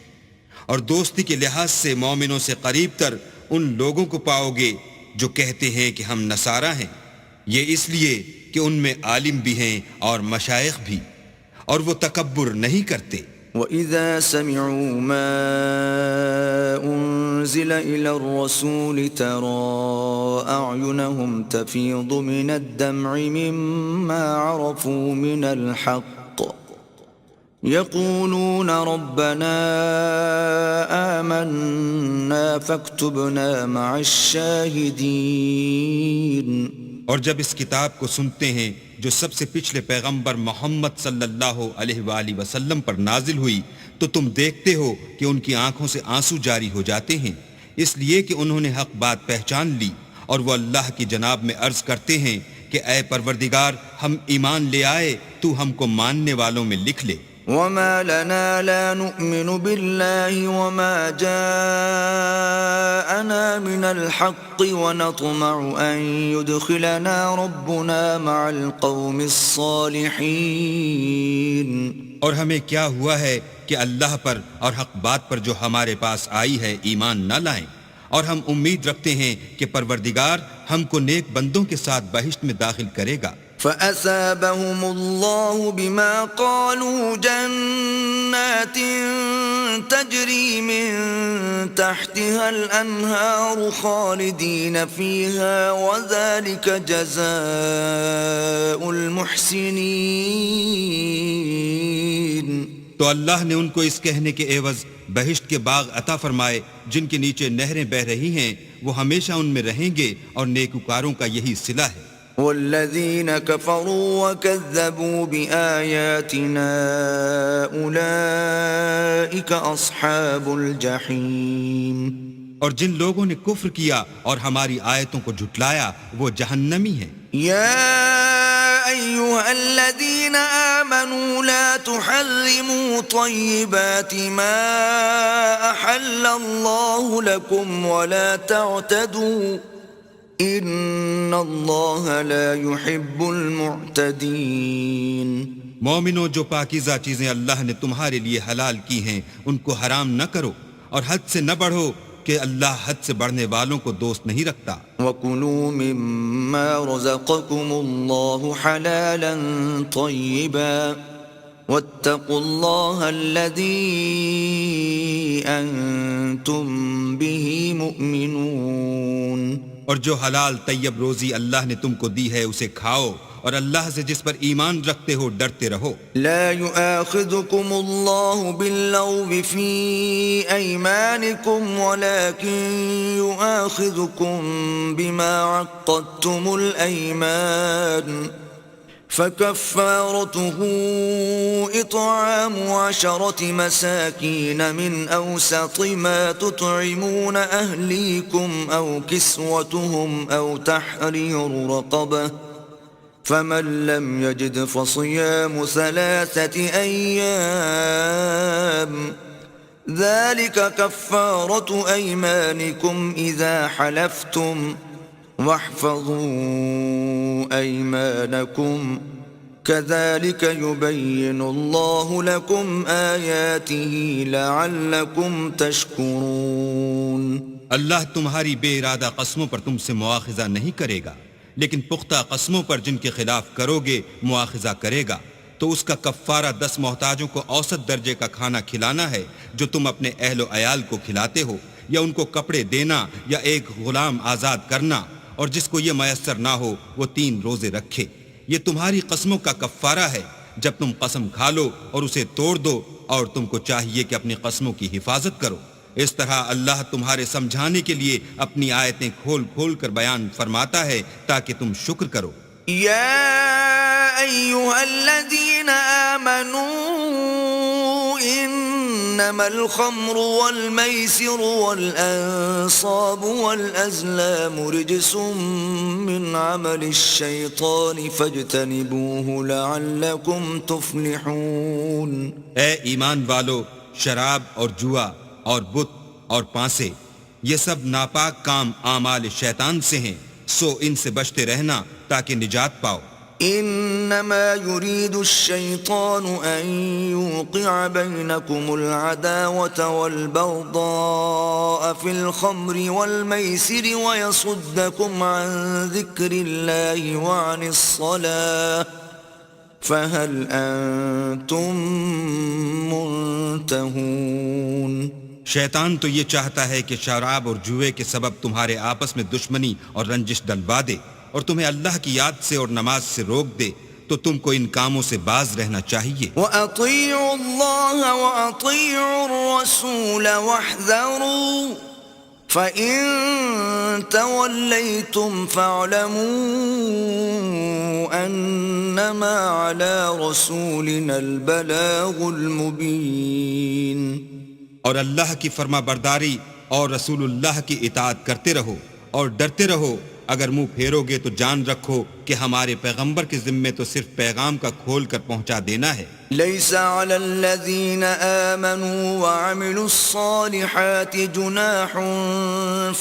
اور دوستی کے لحاظ سے مومنوں سے قریب تر ان لوگوں کو پاؤ گے جو کہتے ہیں کہ ہم نصارہ ہیں، یہ اس لیے کہ ان میں عالم بھی ہیں اور مشائخ بھی، اور وہ تکبر نہیں کرتے. وَإِذَا سَمِعُوا مَا أُنزِلَ إِلَى الرَّسُولِ تَرَىٰ أَعْيُنَهُمْ تَفِيضُ مِنَ الدَّمْعِ مِمَّا عَرَفُوا مِنَ الْحَقِّ يَقُولُونَ رَبَّنَا آمَنَّا فَاكْتُبْنَا مَعَ الشَّاهِدِينَ. اور جب اس کتاب کو سنتے ہیں جو سب سے پچھلے پیغمبر محمد صلی اللہ علیہ وآلہ وسلم پر نازل ہوئی تو تم دیکھتے ہو کہ ان کی آنکھوں سے آنسو جاری ہو جاتے ہیں، اس لیے کہ انہوں نے حق بات پہچان لی، اور وہ اللہ کی جناب میں عرض کرتے ہیں کہ اے پروردگار، ہم ایمان لے آئے، تو ہم کو ماننے والوں میں لکھ لے. وما لنا لا نؤمن بالله وما جاءنا من الحق ونطمع أن يدخلنا ربنا مع القوم الصالحين. اور ہمیں کیا ہوا ہے کہ اللہ پر اور حق بات پر جو ہمارے پاس آئی ہے ایمان نہ لائیں، اور ہم امید رکھتے ہیں کہ پروردگار ہم کو نیک بندوں کے ساتھ بہشت میں داخل کرے گا. فَأَثَابَهُمُ اللَّهُ بِمَا قَالُوا جَنَّاتٍ تَجْرِي مِن تَحْتِهَا الْأَنْهَارُ خَالِدِينَ فِيهَا وَذَلِكَ جَزَاءُ الْمُحْسِنِينَ. تو اللہ نے ان کو اس کہنے کے عوض بہشت کے باغ عطا فرمائے جن کے نیچے نہریں بہ رہی ہیں، وہ ہمیشہ ان میں رہیں گے، اور نیکوکاروں کا یہی صلہ ہے. والذین کفروا وکذبوا بآیاتنا اولئک اصحاب الجحیم. اور جن لوگوں نے کفر کیا اور ہماری آیتوں کو جھٹلایا وہ جہنمی ہیں. یا ایھا الذین آمنوا لا تحرموا طیبات ما احل اللہ لکم ولا تعتدوا ان اللہ لا يحب المعتدین۔ مومنو، جو پاکیزہ چیزیں اللہ نے تمہارے لیے حلال کی ہیں ان کو حرام نہ کرو، اور حد سے نہ بڑھو کہ اللہ حد سے بڑھنے والوں کو دوست نہیں رکھتا۔ وَكُلُوا مِمَّا رَزَقَكُمُ اللَّهُ حَلَالًا طَيِّبًا وَاتَّقُوا اللَّهَ الَّذِي أَنْتُمْ بِهِ مُؤْمِنُونَ۔ اور جو حلال طیب روزی اللہ نے تم کو دی ہے اسے کھاؤ، اور اللہ سے جس پر ایمان رکھتے ہو ڈرتے رہو۔ لا يؤاخذكم الله باللغو في أيمانكم ولكن يؤاخذكم بما عقدتم الأيمان، فكفارته إطعام 10 مساكين من أوسط ما تطعمون أهليكم أو كسوتهم أو تحرير رقبة، فمن لم يجد فصيام 3 أيام، ذلك كفارة أيمانكم إذا حلفتم، واحفظوا أيمانكم، كذلك يبين الله لكم آياته لعلكم تشكرون۔ اللہ تمہاری بے ارادہ قسموں پر تم سے مواخذہ نہیں کرے گا، لیکن پختہ قسموں پر جن کے خلاف کرو گے مواخذہ کرے گا، تو اس کا کفارہ 10 محتاجوں کو اوسط درجے کا کھانا کھلانا ہے جو تم اپنے اہل و عیال کو کھلاتے ہو، یا ان کو کپڑے دینا، یا ایک غلام آزاد کرنا، اور جس کو یہ میسر نہ ہو وہ 3 روزے رکھے۔ یہ تمہاری قسموں کا کفارہ ہے جب تم قسم کھا لو اور اسے توڑ دو، اور تم کو چاہیے کہ اپنی قسموں کی حفاظت کرو۔ اس طرح اللہ تمہارے سمجھانے کے لیے اپنی آیتیں کھول کھول کر بیان فرماتا ہے تاکہ تم شکر کرو۔ یا ایھا الذین آمنوا انما الخمر والمیسر والانصاب والازلام رجس من عمل الشیطان فاجتنبوه لعلکم تفلحون۔ اے ایمان والو، شراب اور جوا اور بت اور پانسے یہ سب ناپاک کام اعمال شیطان سے ہیں، سو ان سے بچتے رہنا تاکہ نجات پاؤ۔ انما يريد الشيطان ان يوقع بينكم العداوة والبغضاء في الخمر والميسر ويصدكم عن ذكر الله وعن الصلاة، فهل انتم منتهون؟ شیطان تو یہ چاہتا ہے کہ شراب اور جوئے کے سبب تمہارے آپس میں دشمنی اور رنجش ڈلوا دے، اور تمہیں اللہ کی یاد سے اور نماز سے روک دے، تو تم کو ان کاموں سے باز رہنا چاہیے۔ وَأَطِيعُوا اللَّهَ وَأَطِيعُوا الرَّسُولَ وَاحْذَرُوا فَإِن تَوَلَّيْتُمْ فَاعْلَمُوا أَنَّمَا عَلَى رَسُولِنَا الْبَلَاغُ الْمُبِينُ۔ اور اللہ کی فرما برداری اور رسول اللہ کی اطاعت کرتے رہو اور ڈرتے رہو، اگر منہ پھیرو گے تو جان رکھو کہ ہمارے پیغمبر کے ذمے تو صرف پیغام کا کھول کر پہنچا دینا ہے۔ ليس على الذين آمنوا وعملوا الصالحات جناح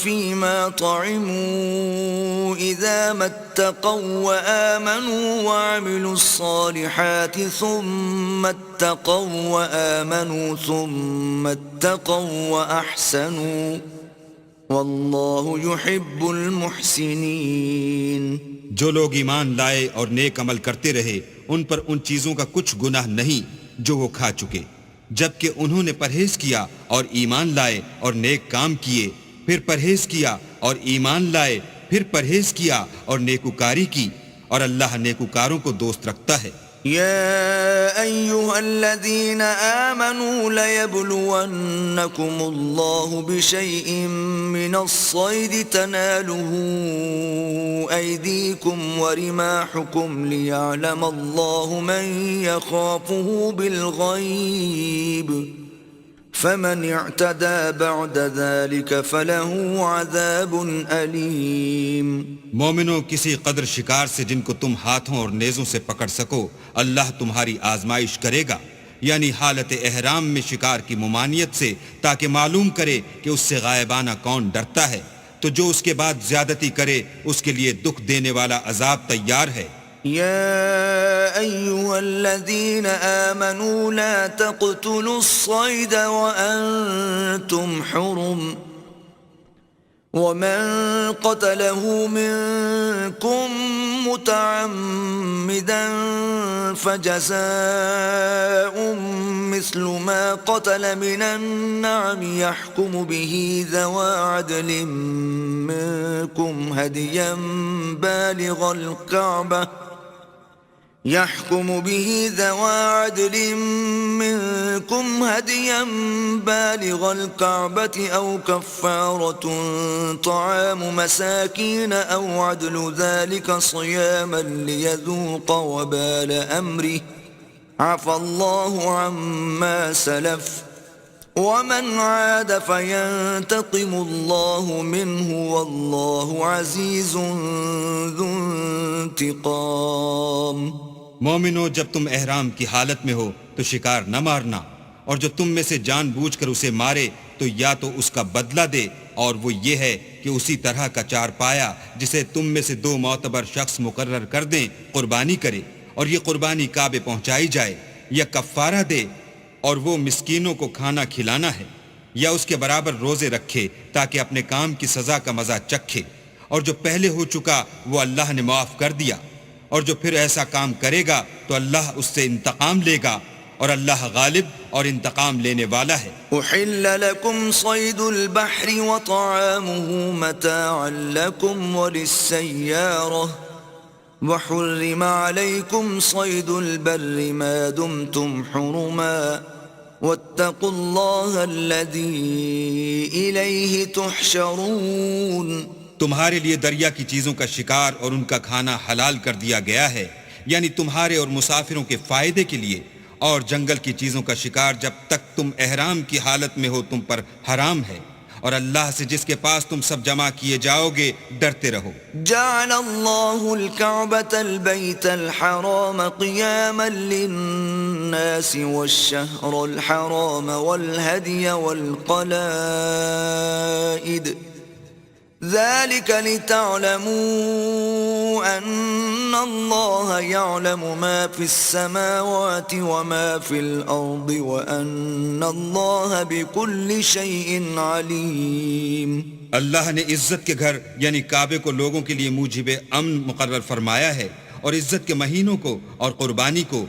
فيما طعموا إذا ما اتقوا وآمنوا وعملوا الصالحات ثم اتقوا وآمنوا ثم اتقوا وأحسنوا والله يحب المحسنين۔ جو لوگ ایمان لائے اور نیک عمل کرتے رہے ان پر ان چیزوں کا کچھ گناہ نہیں جو وہ کھا چکے، جبکہ انہوں نے پرہیز کیا اور ایمان لائے اور نیک کام کیے، پھر پرہیز کیا اور ایمان لائے، پھر پرہیز کیا اور نیکوکاری کی، اور اللہ نیکوکاروں کو دوست رکھتا ہے۔ يا أيها الذين آمنوا ليبلونكم الله بشيء من الصيد تناله أيديكم ورماحكم ليعلم الله من يخافه بالغيب، فمن اعتدى بعد ذلك فله عذاب علیم۔ مومنوں، کسی قدر شکار سے جن کو تم ہاتھوں اور نیزوں سے پکڑ سکو اللہ تمہاری آزمائش کرے گا، یعنی حالت احرام میں شکار کی ممانعت سے، تاکہ معلوم کرے کہ اس سے غائبانہ کون ڈرتا ہے، تو جو اس کے بعد زیادتی کرے اس کے لیے دکھ دینے والا عذاب تیار ہے۔ يا أيها الذين آمنوا لا تقتلوا الصيد وأنتم حرم ومن قتله منكم متعمدا فجزاء مثل ما قتل من النعم يحكم به ذوى عدل منكم هديا بالغ الكعبة أو كفارة طعام مساكين أو عدل ذلك صياما ليذوق وبال أمره عفى الله عما سلف ومن عاد فينتقم الله منه والله عزيز ذو انتقام۔ مومنو، جب تم احرام کی حالت میں ہو تو شکار نہ مارنا، اور جو تم میں سے جان بوجھ کر اسے مارے تو یا تو اس کا بدلہ دے، اور وہ یہ ہے کہ اسی طرح کا چار پایا جسے تم میں سے 2 معتبر شخص مقرر کر دیں قربانی کرے، اور یہ قربانی کعبے پہنچائی جائے، یا کفارہ دے اور وہ مسکینوں کو کھانا کھلانا ہے، یا اس کے برابر روزے رکھے تاکہ اپنے کام کی سزا کا مزہ چکھے، اور جو پہلے ہو چکا وہ اللہ نے معاف کر دیا، اور جو پھر ایسا کام کرے گا تو اللہ اس سے انتقام لے گا، اور اللہ غالب اور انتقام لینے والا ہے۔ احل لكم صيد البحر وطعامه متاعا لكم وللسيارة وحرم عليكم صيد البر ما دمتم حرما واتقوا الله الذي إليه تحشرون۔ تمہارے لیے دریا کی چیزوں کا شکار اور ان کا کھانا حلال کر دیا گیا ہے، یعنی تمہارے اور مسافروں کے فائدے کے لیے، اور جنگل کی چیزوں کا شکار جب تک تم احرام کی حالت میں ہو تم پر حرام ہے، اور اللہ سے جس کے پاس تم سب جمع کیے جاؤ گے ڈرتے رہو۔ جعل الله الكعبة البيت الحرام قياما للناس والشهر الحرام والهدي والقلائد ذلك لتعلموا أن الله يعلم ما في السماوات وما في الأرض وأن الله بكل شيء عليم۔ اللہ نے عزت کے گھر یعنی کعبے کو لوگوں کے لیے موجب امن مقرر فرمایا ہے، اور عزت کے مہینوں کو اور قربانی کو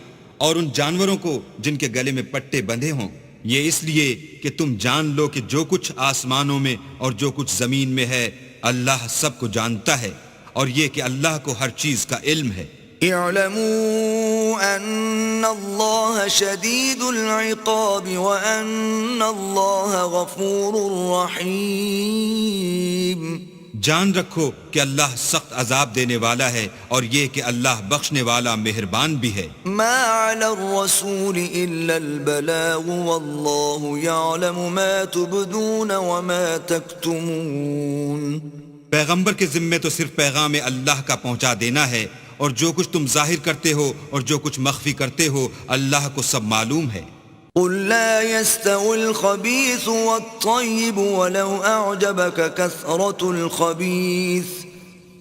اور ان جانوروں کو جن کے گلے میں پٹے بندھے ہوں، یہ اس لیے کہ تم جان لو کہ جو کچھ آسمانوں میں اور جو کچھ زمین میں ہے اللہ سب کو جانتا ہے، اور یہ کہ اللہ کو ہر چیز کا علم ہے۔ اعلموا ان اللہ شدید العقاب وان اللہ غفور رحیم۔ جان رکھو کہ اللہ سخت عذاب دینے والا ہے، اور یہ کہ اللہ بخشنے والا مہربان بھی ہے۔ ما علی الرسول الا البلاغ واللہ یعلم ما تبدون وما تکتمون۔ پیغمبر کے ذمے تو صرف پیغام اللہ کا پہنچا دینا ہے، اور جو کچھ تم ظاہر کرتے ہو اور جو کچھ مخفی کرتے ہو اللہ کو سب معلوم ہے۔ قل لا يستوي الخبيث والطيب ولو أعجبك كثرة الخبيث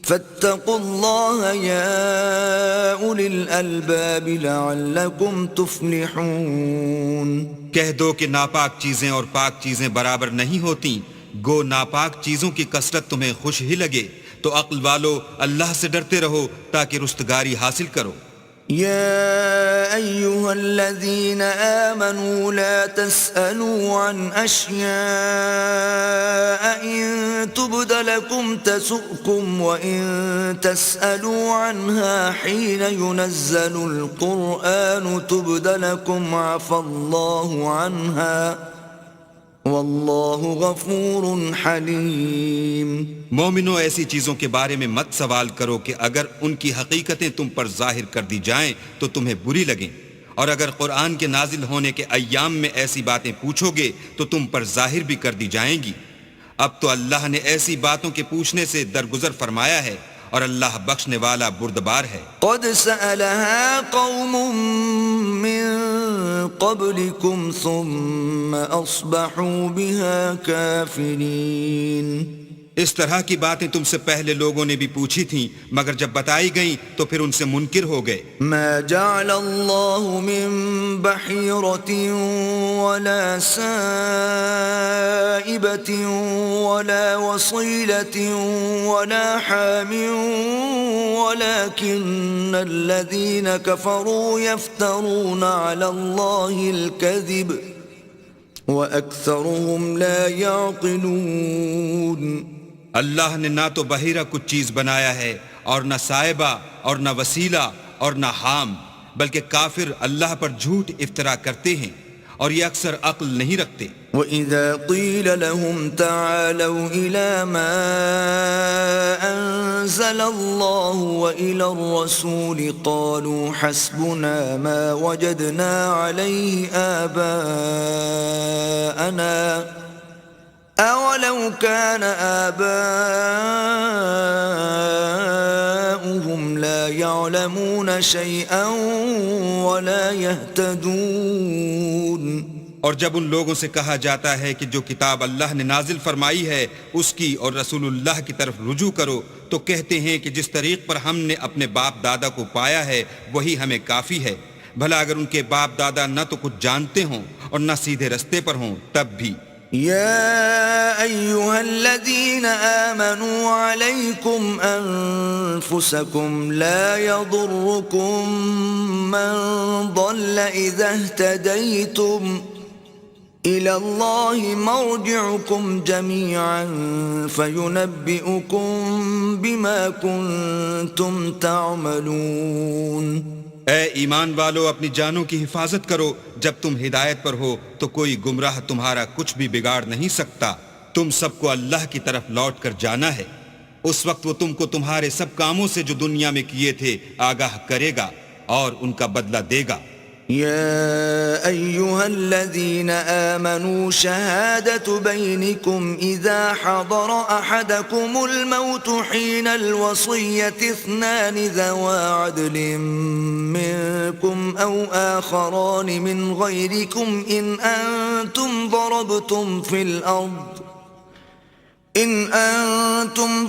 فاتقوا الله يا أولي الألباب لعلكم تفلحون۔ کہہ دو کہ ناپاک چیزیں اور پاک چیزیں برابر نہیں ہوتی، گو ناپاک چیزوں کی کثرت تمہیں خوش ہی لگے، تو عقل والو اللہ سے ڈرتے رہو تاکہ رستگاری حاصل کرو۔ يا أيها الذين آمنوا لا تسألوا عن أشياء إن تبد لكم تسؤكم وإن تسألوا عنها حين ينزل القرآن تبد لكم عفى الله عنها واللہ غفور حلیم۔ مومنو، ایسی چیزوں کے بارے میں مت سوال کرو کہ اگر ان کی حقیقتیں تم پر ظاہر کر دی جائیں تو تمہیں بری لگیں، اور اگر قرآن کے نازل ہونے کے ایام میں ایسی باتیں پوچھو گے تو تم پر ظاہر بھی کر دی جائیں گی۔ اب تو اللہ نے ایسی باتوں کے پوچھنے سے درگزر فرمایا ہے، اور اللہ بخشنے والا بردبار ہے۔ قد سألها قوم من قبلكم ثم أصبحوا بها كافرين۔ اس طرح کی باتیں تم سے پہلے لوگوں نے بھی پوچھی تھیں، مگر جب بتائی گئیں تو پھر ان سے منکر ہو گئے۔ ما جعل الله من بحيرة ولا سائبة ولا وصيلة ولا حام ولكن الذين كفروا يفترون على الله الكذب وأكثرهم لا يعقلون۔ اللہ نے نہ تو بحیرہ کچھ چیز بنایا ہے اور نہ صائبہ اور نہ وسیلہ اور نہ حام، بلکہ کافر اللہ پر جھوٹ افطرا کرتے ہیں اور یہ اکثر عقل نہیں رکھتے۔ وَإِذَا قِيلَ لَهُمْ تَعَالَوْا إِلَى مَا أَنزَلَ اللَّهُ وَإِلَى الرَّسُولِ قَالُوا حَسْبُنَا مَا وَجَدْنَا عَلَيْهِ آبَاءَنَا أَوَلَوْ كَانَ آبَاؤُهُمْ لَا يَعْلَمُونَ شَيْئًا وَلَا يَهْتَدُونَ۔ اور جب ان لوگوں سے کہا جاتا ہے کہ جو کتاب اللہ نے نازل فرمائی ہے اس کی اور رسول اللہ کی طرف رجوع کرو، تو کہتے ہیں کہ جس طریق پر ہم نے اپنے باپ دادا کو پایا ہے وہی ہمیں کافی ہے۔ بھلا اگر ان کے باپ دادا نہ تو کچھ جانتے ہوں اور نہ سیدھے رستے پر ہوں تب بھی۔ يا أيها الذين آمنوا عليكم أنفسكم لا يضركم من ضل إذا اهتديتم إلى الله مرجعكم جميعا فينبئكم بما كنتم تعملون۔ اے ایمان والو، اپنی جانوں کی حفاظت کرو، جب تم ہدایت پر ہو تو کوئی گمراہ تمہارا کچھ بھی بگاڑ نہیں سکتا۔ تم سب کو اللہ کی طرف لوٹ کر جانا ہے، اس وقت وہ تم کو تمہارے سب کاموں سے جو دنیا میں کیے تھے آگاہ کرے گا اور ان کا بدلہ دے گا۔ يا أيها الذين آمنوا شهادة بينكم إذا حضر أحدكم الموت حين الوصية اثنان ذوى عدل منكم أو آخران من غيركم إن أنتم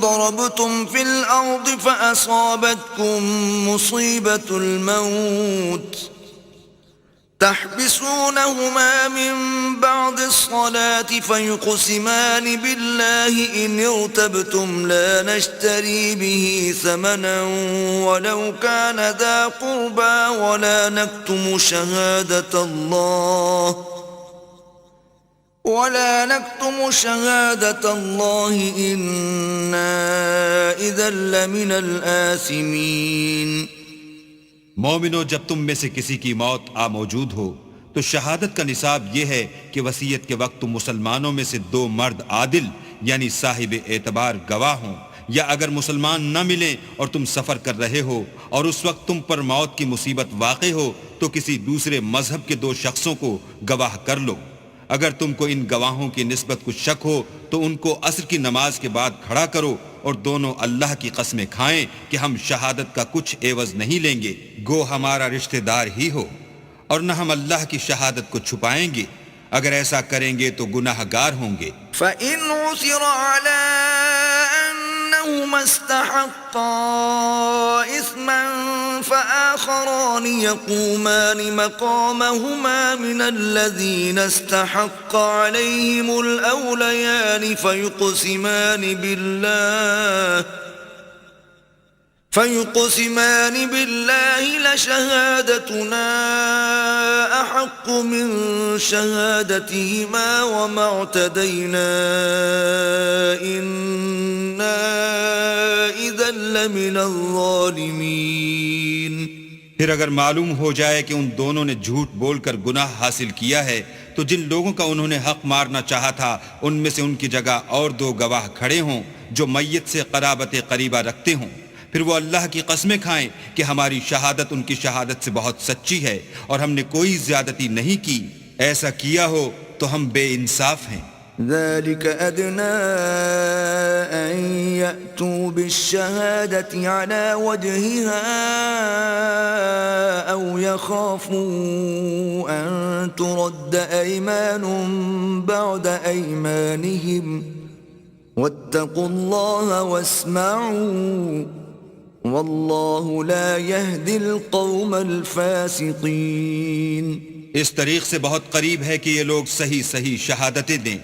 ضربتم في الأرض فأصابتكم مصيبة الموت تحبسونهما من بعد الصلاة فيقسمان بالله إن ارتبتم لا نشتري به ثمنا ولو كان ذا قربى ولا نكتم شهادة الله إنا إذا لمن الآثمين۔ مومنو، جب تم میں سے کسی کی موت آ موجود ہو تو شہادت کا نصاب یہ ہے کہ وصیت کے وقت تم مسلمانوں میں سے دو مرد عادل یعنی صاحب اعتبار گواہ ہوں، یا اگر مسلمان نہ ملیں اور تم سفر کر رہے ہو اور اس وقت تم پر موت کی مصیبت واقع ہو تو کسی دوسرے مذہب کے دو شخصوں کو گواہ کر لو۔ اگر تم کو ان گواہوں کی نسبت کچھ شک ہو تو ان کو عصر کی نماز کے بعد کھڑا کرو اور دونوں اللہ کی قسمیں کھائیں کہ ہم شہادت کا کچھ عوض نہیں لیں گے، گو ہمارا رشتہ دار ہی ہو، اور نہ ہم اللہ کی شہادت کو چھپائیں گے، اگر ایسا کریں گے تو گناہ گار ہوں گے۔ فَإِنْ عُثِرَ عَلَىٰ أَنَّهُمَا اسْتَحَقَّا إِثْمًا فَآخَرَانِ يَقُومَانِ مَقَامَهُمَا مِنَ الَّذِينَ استحق عليهم الأوليان فيقسمان بالله لشهادتنا أحق من شهادتهما وما اعتدينا إنا إذا لمن الظالمين۔ پھر اگر معلوم ہو جائے کہ ان دونوں نے جھوٹ بول کر گناہ حاصل کیا ہے تو جن لوگوں کا انہوں نے حق مارنا چاہا تھا ان میں سے ان کی جگہ اور دو گواہ کھڑے ہوں جو میت سے قرابت قریبہ رکھتے ہوں، پھر وہ اللہ کی قسمیں کھائیں کہ ہماری شہادت ان کی شہادت سے بہت سچی ہے اور ہم نے کوئی زیادتی نہیں کی، ایسا کیا ہو تو ہم بے انصاف ہیں۔ ذلك أدنى أن يأتوا بالشهادة على وجهها أو يخافوا أن ترد أيمان بعد أيمانهم واتقوا الله واسمعوا والله لا يهدي القوم الفاسقين. اس طریق سے بہت قریب ہے کہ یہ لوگ صحیح صحیح شہادتیں دیں،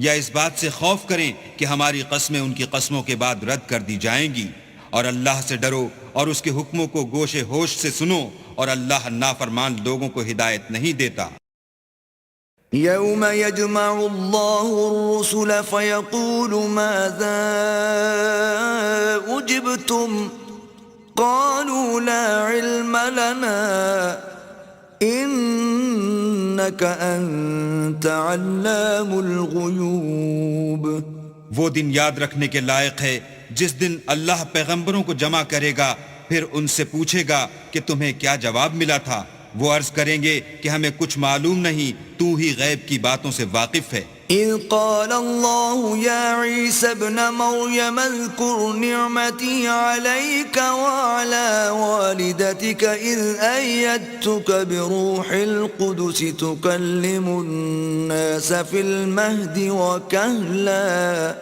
یا اس بات سے خوف کریں کہ ہماری قسمیں ان کی قسموں کے بعد رد کر دی جائیں گی. اور اللہ سے ڈرو اور اس کے حکموں کو گوش ہوش سے سنو، اور اللہ نافرمان لوگوں کو ہدایت نہیں دیتا. يوم يجمع الله الرسل فيقول ماذا أجبتم قالوا لا علم لنا إنك أنت علام الغيوب. وہ دن یاد رکھنے کے لائق ہے جس دن اللہ پیغمبروں کو جمع کرے گا، پھر ان سے پوچھے گا کہ تمہیں کیا جواب ملا تھا. وہ عرض کریں گے کہ ہمیں کچھ معلوم نہیں، تو ہی غیب کی باتوں سے واقف ہے. إذ قال الله يا عيسى ابن مريم اذكر نعمتي عليك وعلى والدتك إذ أيدتك بروح القدس تكلم الناس في المهد وكهلا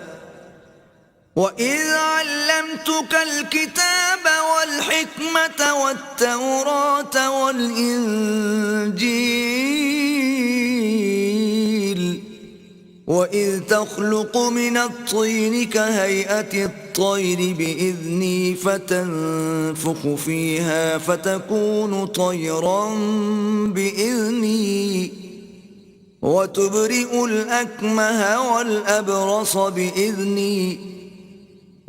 وَإِذْ عَلَّمْتُكَ الْكِتَابَ وَالْحِكْمَةَ وَالتَّوْرَاةَ وَالْإِنْجِيلَ وَإِذْ تَخْلُقُ مِنَ الطِّينِ كَهَيْئَةِ الطَّيْرِ بِإِذْنِي فَتَنفُخُ فِيهَا فَتَكُونُ طَيْرًا بِإِذْنِي وَتُبْرِئُ الْأَكْمَهَ وَالْأَبْرَصَ بِإِذْنِي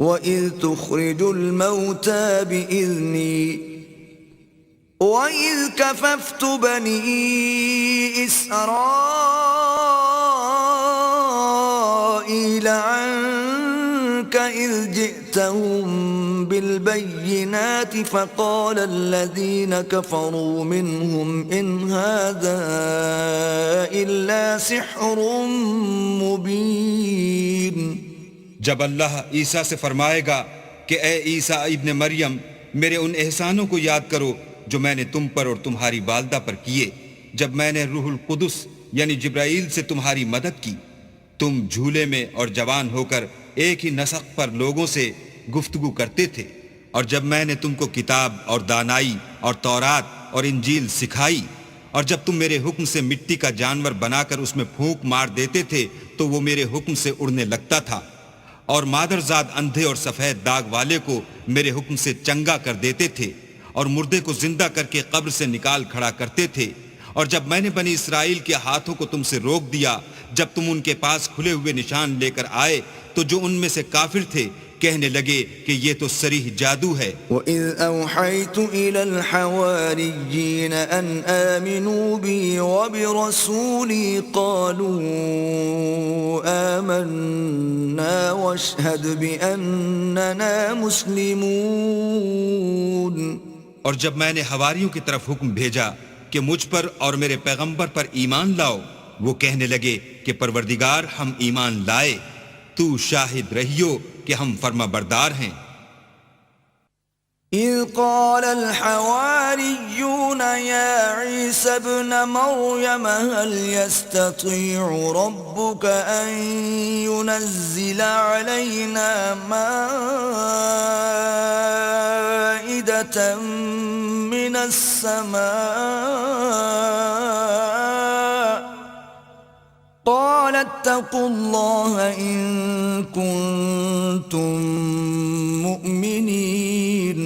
وَإِذْ تُخْرِجُ الْمَوْتَى بِإِذْنِي وَإِذْ كَفَفْتُ بَنِي إِسْرَائِيلَ عَنْكَ إِذْ جِئْتَهُمْ بِالْبَيِّنَاتِ فَقَالَ الَّذِينَ كَفَرُوا مِنْهُمْ إِنْ هَذَا إِلَّا سِحْرٌ مُبِينٌ. جب اللہ عیسیٰ سے فرمائے گا کہ اے عیسیٰ ابن مریم، میرے ان احسانوں کو یاد کرو جو میں نے تم پر اور تمہاری والدہ پر کیے، جب میں نے روح القدس یعنی جبرائیل سے تمہاری مدد کی. تم جھولے میں اور جوان ہو کر ایک ہی نسق پر لوگوں سے گفتگو کرتے تھے، اور جب میں نے تم کو کتاب اور دانائی اور تورات اور انجیل سکھائی، اور جب تم میرے حکم سے مٹی کا جانور بنا کر اس میں پھونک مار دیتے تھے تو وہ میرے حکم سے اڑنے لگتا تھا، اور مادرزاد اندھے اور سفید داغ والے کو میرے حکم سے چنگا کر دیتے تھے، اور مردے کو زندہ کر کے قبر سے نکال کھڑا کرتے تھے. اور جب میں نے بنی اسرائیل کے ہاتھوں کو تم سے روک دیا، جب تم ان کے پاس کھلے ہوئے نشان لے کر آئے، تو جو ان میں سے کافر تھے کہنے لگے کہ یہ تو صریح جادو ہے. وَإِذْ أَوْحَيْتُ إِلَى الْحَوَارِيِّينَ أَنْ آمِنُوا بِي وَبِرَسُولِي قَالُوا آمَنَّا وَاشْهَدْ بِأَنَّنَا مُسْلِمُونَ. اور جب میں نے حواریوں کی طرف حکم بھیجا کہ مجھ پر اور میرے پیغمبر پر ایمان لاؤ، وہ کہنے لگے کہ پروردگار ہم ایمان لائے، تو شاہد رہیو کہ ہم فرما بردار ہیں. إذ قال الحواريون يا عيسى ابن مريم هل يستطيع ربك أن ينزل علينا مائدة من السماء قال اتقوا الله إن كنتم مؤمنين.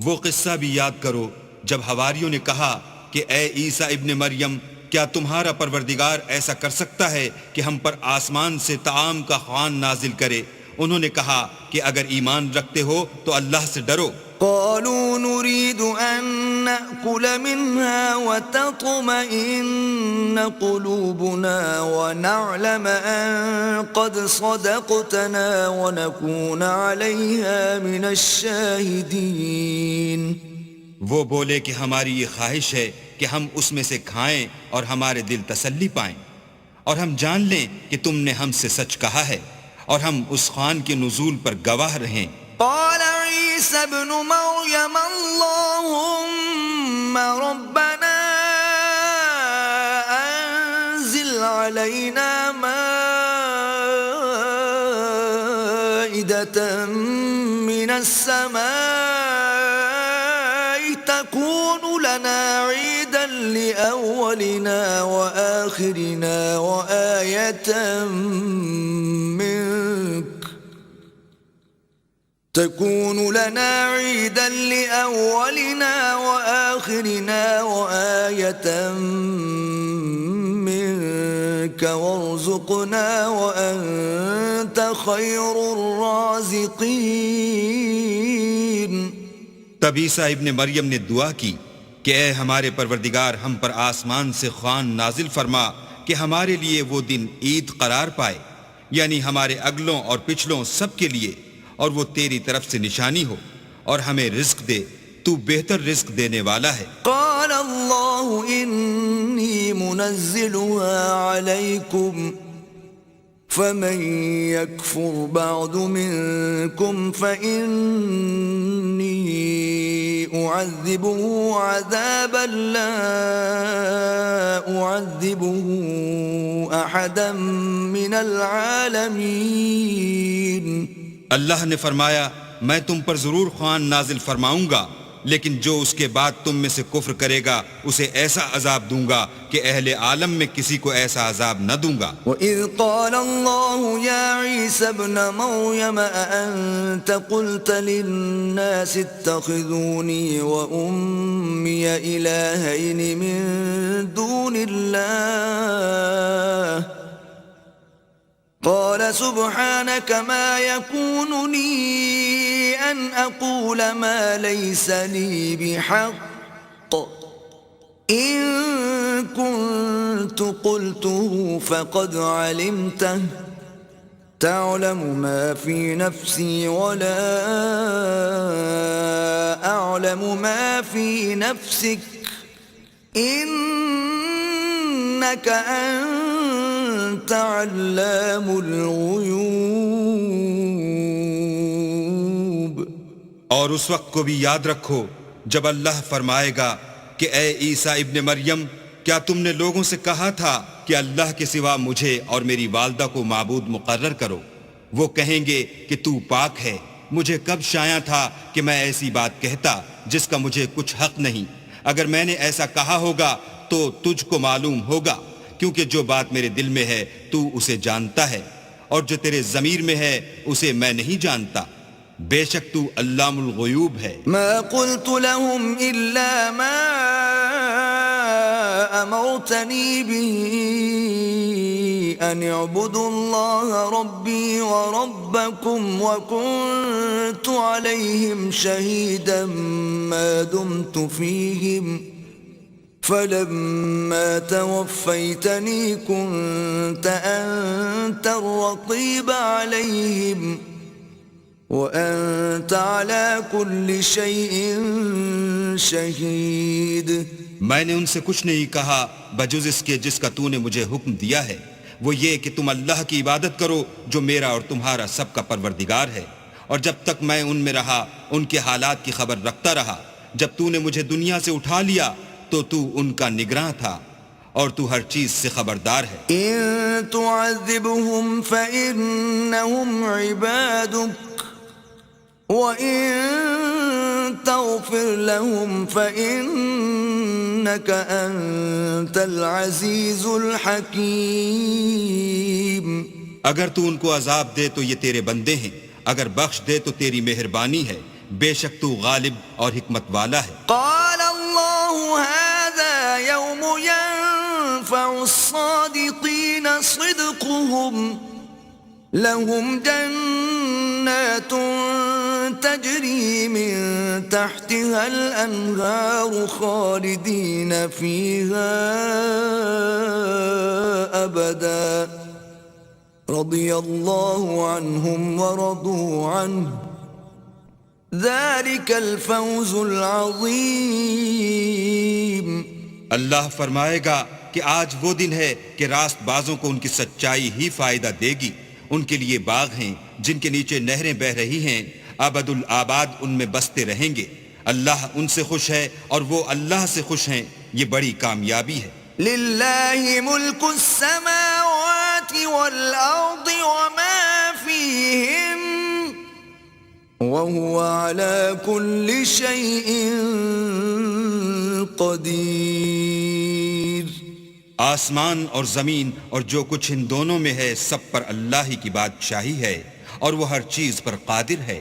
وہ قصہ بھی یاد کرو جب حواریوں نے کہا کہ اے عیسیٰ ابن مریم، کیا تمہارا پروردگار ایسا کر سکتا ہے کہ ہم پر آسمان سے طعام کا خوان نازل کرے؟ انہوں نے کہا کہ اگر ایمان رکھتے ہو تو اللہ سے ڈرو. قالوا نريد أن نأكل منها وتطمئن قلوبنا ونعلم أن قد صدقتنا ونكون عليها من الشاهدين. وہ بولے کہ ہماری یہ خواہش ہے کہ ہم اس میں سے کھائیں اور ہمارے دل تسلی پائیں، اور ہم جان لیں کہ تم نے ہم سے سچ کہا ہے، اور ہم اس خوان کے نزول پر گواہ رہیں. قال عيسى ابن مريم اللهم ربنا أنزل علينا مائدة السماء تكون لنا عيدا لأولنا وآخرنا وآية منك تكون لنا عيدا لأولنا وآخرنا وآية منك وارزقنا وأنت خير الرازقين. تب عیسیٰ ابن مریم نے دعا کی کہ اے ہمارے پروردگار، ہم پر آسمان سے خوان نازل فرما کہ ہمارے لیے وہ دن عید قرار پائے، یعنی ہمارے اگلوں اور پچھلوں سب کے لیے، اور وہ تیری طرف سے نشانی ہو، اور ہمیں رزق دے، تو بہتر رزق دینے والا ہے. قال اللہ انی منزلها علیکم فمن يكفر بعد منكم فإني أعذبه عذابا لا أعذبه أحدا من العالمين. اللہ نے فرمایا میں تم پر ضرور خوان نازل فرماؤں گا، لیکن جو اس کے بعد تم میں سے کفر کرے گا اسے ایسا عذاب دوں گا کہ اہل عالم میں کسی کو ایسا عذاب نہ دوں گا. وَإِذْ قَالَ اللَّهُ يَا عِيسَى ابْنَ مَرْيَمَ أَأَنْتَ قُلْتَ لِلنَّاسِ اتَّخِذُونِي وَأُمِّيَ إِلَٰهَيْنِ مِن دُونِ اللَّهِ قال سبحانك ما يكون لي أن أقول ما ليس لي بحق إن كنت قلته فقد علمته تعلم ما في نفسي ولا أعلم ما في نفسك إنك أنت علام الغیوب. اور اس وقت کو بھی یاد رکھو جب اللہ فرمائے گا کہ اے عیسیٰ ابن مریم، کیا تم نے لوگوں سے کہا تھا کہ اللہ کے سوا مجھے اور میری والدہ کو معبود مقرر کرو؟ وہ کہیں گے کہ تو پاک ہے، مجھے کب شایع تھا کہ میں ایسی بات کہتا جس کا مجھے کچھ حق نہیں. اگر میں نے ایسا کہا ہوگا تو تجھ کو معلوم ہوگا، کیونکہ جو بات میرے دل میں ہے تو اسے جانتا ہے، اور جو تیرے ضمیر میں ہے اسے میں نہیں جانتا. بے شک تو علام الغیوب ہے. ما قلت لهم إلا ما أمرتني به أن اعبدوا الله ربي وربكم وكنت عليهم شهيدا ما دمت فيهم فلما توفيتني كنت أنت الرقيب عليهم وأنت على كل شيء شهيد. میں نے ان سے کچھ نہیں کہا بجز اس کے جس کا تو نے مجھے حکم دیا ہے، وہ یہ کہ تم اللہ کی عبادت کرو جو میرا اور تمہارا سب کا پروردگار ہے، اور جب تک میں ان میں رہا ان کے حالات کی خبر رکھتا رہا. جب تو نے مجھے دنیا سے اٹھا لیا تو تو ان کا نگراں تھا اور تو ہر چیز سے خبردار ہے. إن تعذبهم فإنهم عبادك وَإِن تَغْفِرْ لَهُمْ فَإِنَّكَ أَنْتَ الْعَزِيزُ الْحَكِيمُ. اگر تو ان کو عذاب دے تو یہ تیرے بندے ہیں، اگر بخش دے تو تیری مہربانی ہے، بے شک تو غالب اور حکمت والا ہے. قال اللہ هذا يوم ينفع الصادقين صدقهم لهم جنات تجري من تحتها الأنهار خالدين فيها أبدا رضي الله عنهم ورضوا عنه ذلك الفوز العظيم. اللہ فرمائے گا کہ آج وہ دن ہے کہ راست بازوں کو ان کی سچائی ہی فائدہ دے گی. ان کے لیے باغ ہیں جن کے نیچے نہریں بہ رہی ہیں، ابد الآباد ان میں بستے رہیں گے. اللہ ان سے خوش ہے اور وہ اللہ سے خوش ہیں. یہ بڑی کامیابی ہے. للہ ملک السماوات والارض وما فیہن وهو على كل شيء قدير. آسمان اور زمین اور جو کچھ ان دونوں میں ہے سب پر اللہ ہی کی بادشاہی ہے اور وہ ہر چیز پر قادر ہے.